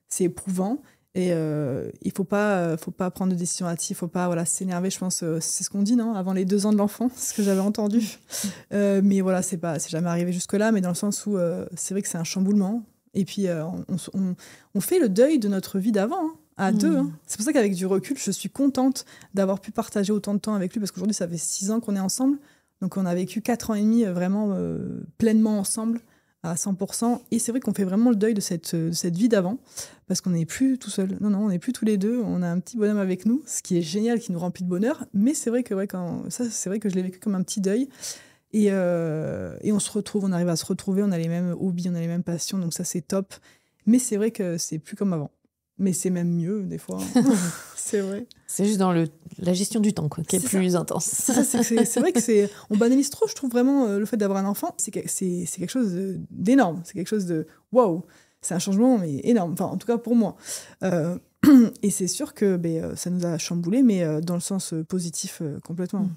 c'est éprouvant, et il faut pas prendre de décision hâtive, il faut pas s'énerver, je pense, c'est ce qu'on dit, non, avant les 2 ans de l'enfant, c'est ce que j'avais entendu. Mais voilà, c'est jamais arrivé jusque-là, mais dans le sens où c'est vrai que c'est un chamboulement, et puis on fait le deuil de notre vie d'avant, hein, à 2. Hein. C'est pour ça qu'avec du recul, je suis contente d'avoir pu partager autant de temps avec lui, parce qu'aujourd'hui, ça fait 6 ans qu'on est ensemble, donc on a vécu 4 ans et demi vraiment pleinement ensemble, à 100%. Et c'est vrai qu'on fait vraiment le deuil de cette vie d'avant, parce qu'on n'est plus tout seul. Non, on n'est plus tous les deux. On a un petit bonhomme avec nous, ce qui est génial, qui nous remplit de bonheur. Mais c'est vrai que c'est vrai que je l'ai vécu comme un petit deuil. Et on se retrouve, on arrive à se retrouver, on a les mêmes hobbies, on a les mêmes passions, donc ça, c'est top. Mais c'est vrai que c'est plus comme avant. Mais c'est même mieux, des fois. C'est vrai. C'est juste dans la gestion du temps, quoi, qui est plus intense. C'est vrai que on banalise trop, je trouve, vraiment, le fait d'avoir un enfant. C'est quelque chose d'énorme. C'est quelque chose de... Waouh! C'est un changement, mais énorme. Enfin, en tout cas, pour moi. Et c'est sûr que ça nous a chamboulé, mais dans le sens positif, complètement,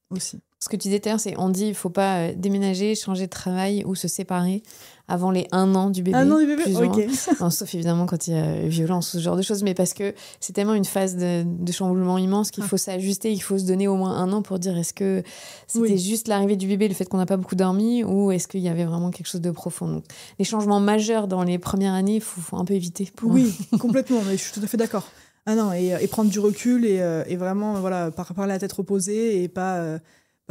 aussi. Ce que tu disais tout à l'heure, c'est on dit il ne faut pas déménager, changer de travail ou se séparer avant les 1 an du bébé. 1 an du bébé, ok. Non, sauf évidemment quand il y a violence, ce genre de choses, mais parce que c'est tellement une phase de chamboulement immense qu'il faut s'ajuster, il faut se donner au moins 1 an pour dire est-ce que c'était juste l'arrivée du bébé, le fait qu'on n'a pas beaucoup dormi, ou est-ce qu'il y avait vraiment quelque chose de profond. Donc, les changements majeurs dans les premières années, il faut un peu éviter. Oui, complètement, mais je suis tout à fait d'accord. Ah non, et prendre du recul et vraiment parler à la tête reposée et pas...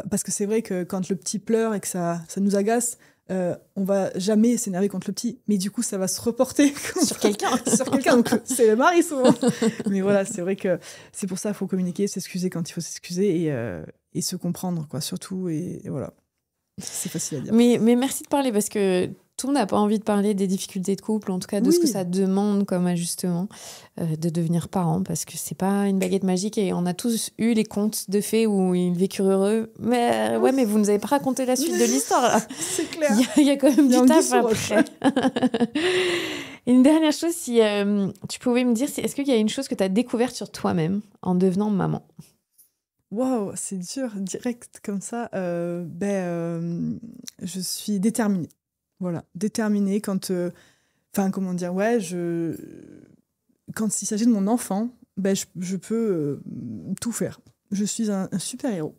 Parce que c'est vrai que quand le petit pleure et que ça nous agace, on va jamais s'énerver contre le petit. Mais du coup, ça va se reporter sur quelqu'un. Donc, c'est le mari souvent. Mais voilà, c'est vrai que c'est pour ça qu'il faut communiquer, s'excuser quand il faut s'excuser et se comprendre, quoi, surtout. Et voilà, c'est facile à dire. Mais merci de parler parce que tout le monde n'a pas envie de parler des difficultés de couple, en tout cas de ce que ça demande comme ajustement de devenir parent, parce que c'est pas une baguette magique et on a tous eu les contes de fées où ils vécurent heureux. Mais mais vous nous avez pas raconté la suite de l'histoire. Là. C'est clair. Il y a quand même du taf après. Une dernière chose, si tu pouvais me dire, est-ce qu'il y a une chose que tu as découverte sur toi-même en devenant maman? Waouh, c'est dur, direct comme ça. Je suis déterminée. Voilà, déterminée quand... comment dire, quand il s'agit de mon enfant, je peux tout faire. Je suis un super-héros.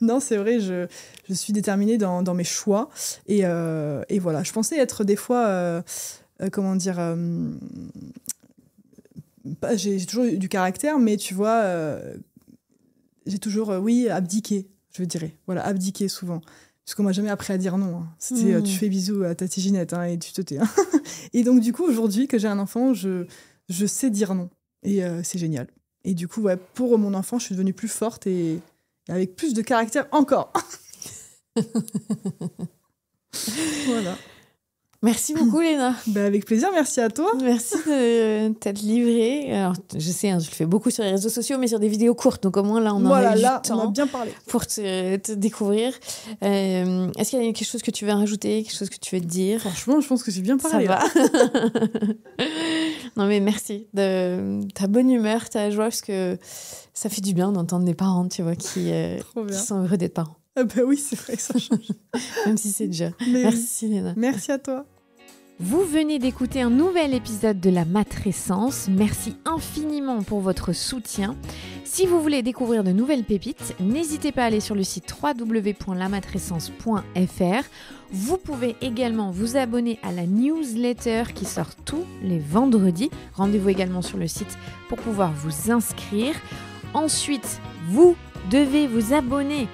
Non, c'est vrai, je suis déterminée dans mes choix. Et voilà, je pensais être des fois... j'ai toujours eu du caractère, mais tu vois, j'ai toujours, abdiqué, je dirais. Voilà, abdiqué souvent. Parce qu'on m'a jamais appris à dire non. Hein. C'était tu fais bisous à ta tati Ginette et tu te tais. Hein. Et donc, du coup, aujourd'hui, que j'ai un enfant, je sais dire non. Et c'est génial. Et du coup, pour mon enfant, je suis devenue plus forte et avec plus de caractère encore. Voilà. Merci beaucoup, Léna. Avec plaisir, merci à toi. Merci de t'être livrée. Alors, je sais, je le fais beaucoup sur les réseaux sociaux, mais sur des vidéos courtes. Donc, au moins, là, on a eu du temps. On a bien parlé. Pour te découvrir. Est-ce qu'il y a quelque chose que tu veux rajouter, quelque chose que tu veux dire? Franchement, je pense que j'ai bien parlé. Ça va. Non, mais merci de ta bonne humeur, ta joie, parce que ça fait du bien d'entendre des parents, tu vois, qui sont heureux d'être parents. Oui, c'est vrai que ça change. Même si c'est dur. Merci, Léna. Merci à toi. Vous venez d'écouter un nouvel épisode de La Matrescence. Merci infiniment pour votre soutien. Si vous voulez découvrir de nouvelles pépites, n'hésitez pas à aller sur le site www.lamatrescence.fr. Vous pouvez également vous abonner à la newsletter qui sort tous les vendredis. Rendez-vous également sur le site pour pouvoir vous inscrire. Ensuite, vous devez vous abonner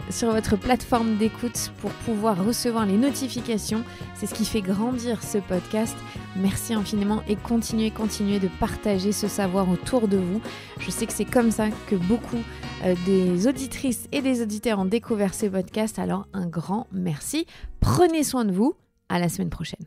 sur votre plateforme d'écoute pour pouvoir recevoir les notifications. C'est ce qui fait grandir ce podcast. Merci infiniment et continuez de partager ce savoir autour de vous. Je sais que c'est comme ça que beaucoup des auditrices et des auditeurs ont découvert ce podcast. Alors un grand merci. Prenez soin de vous. À la semaine prochaine.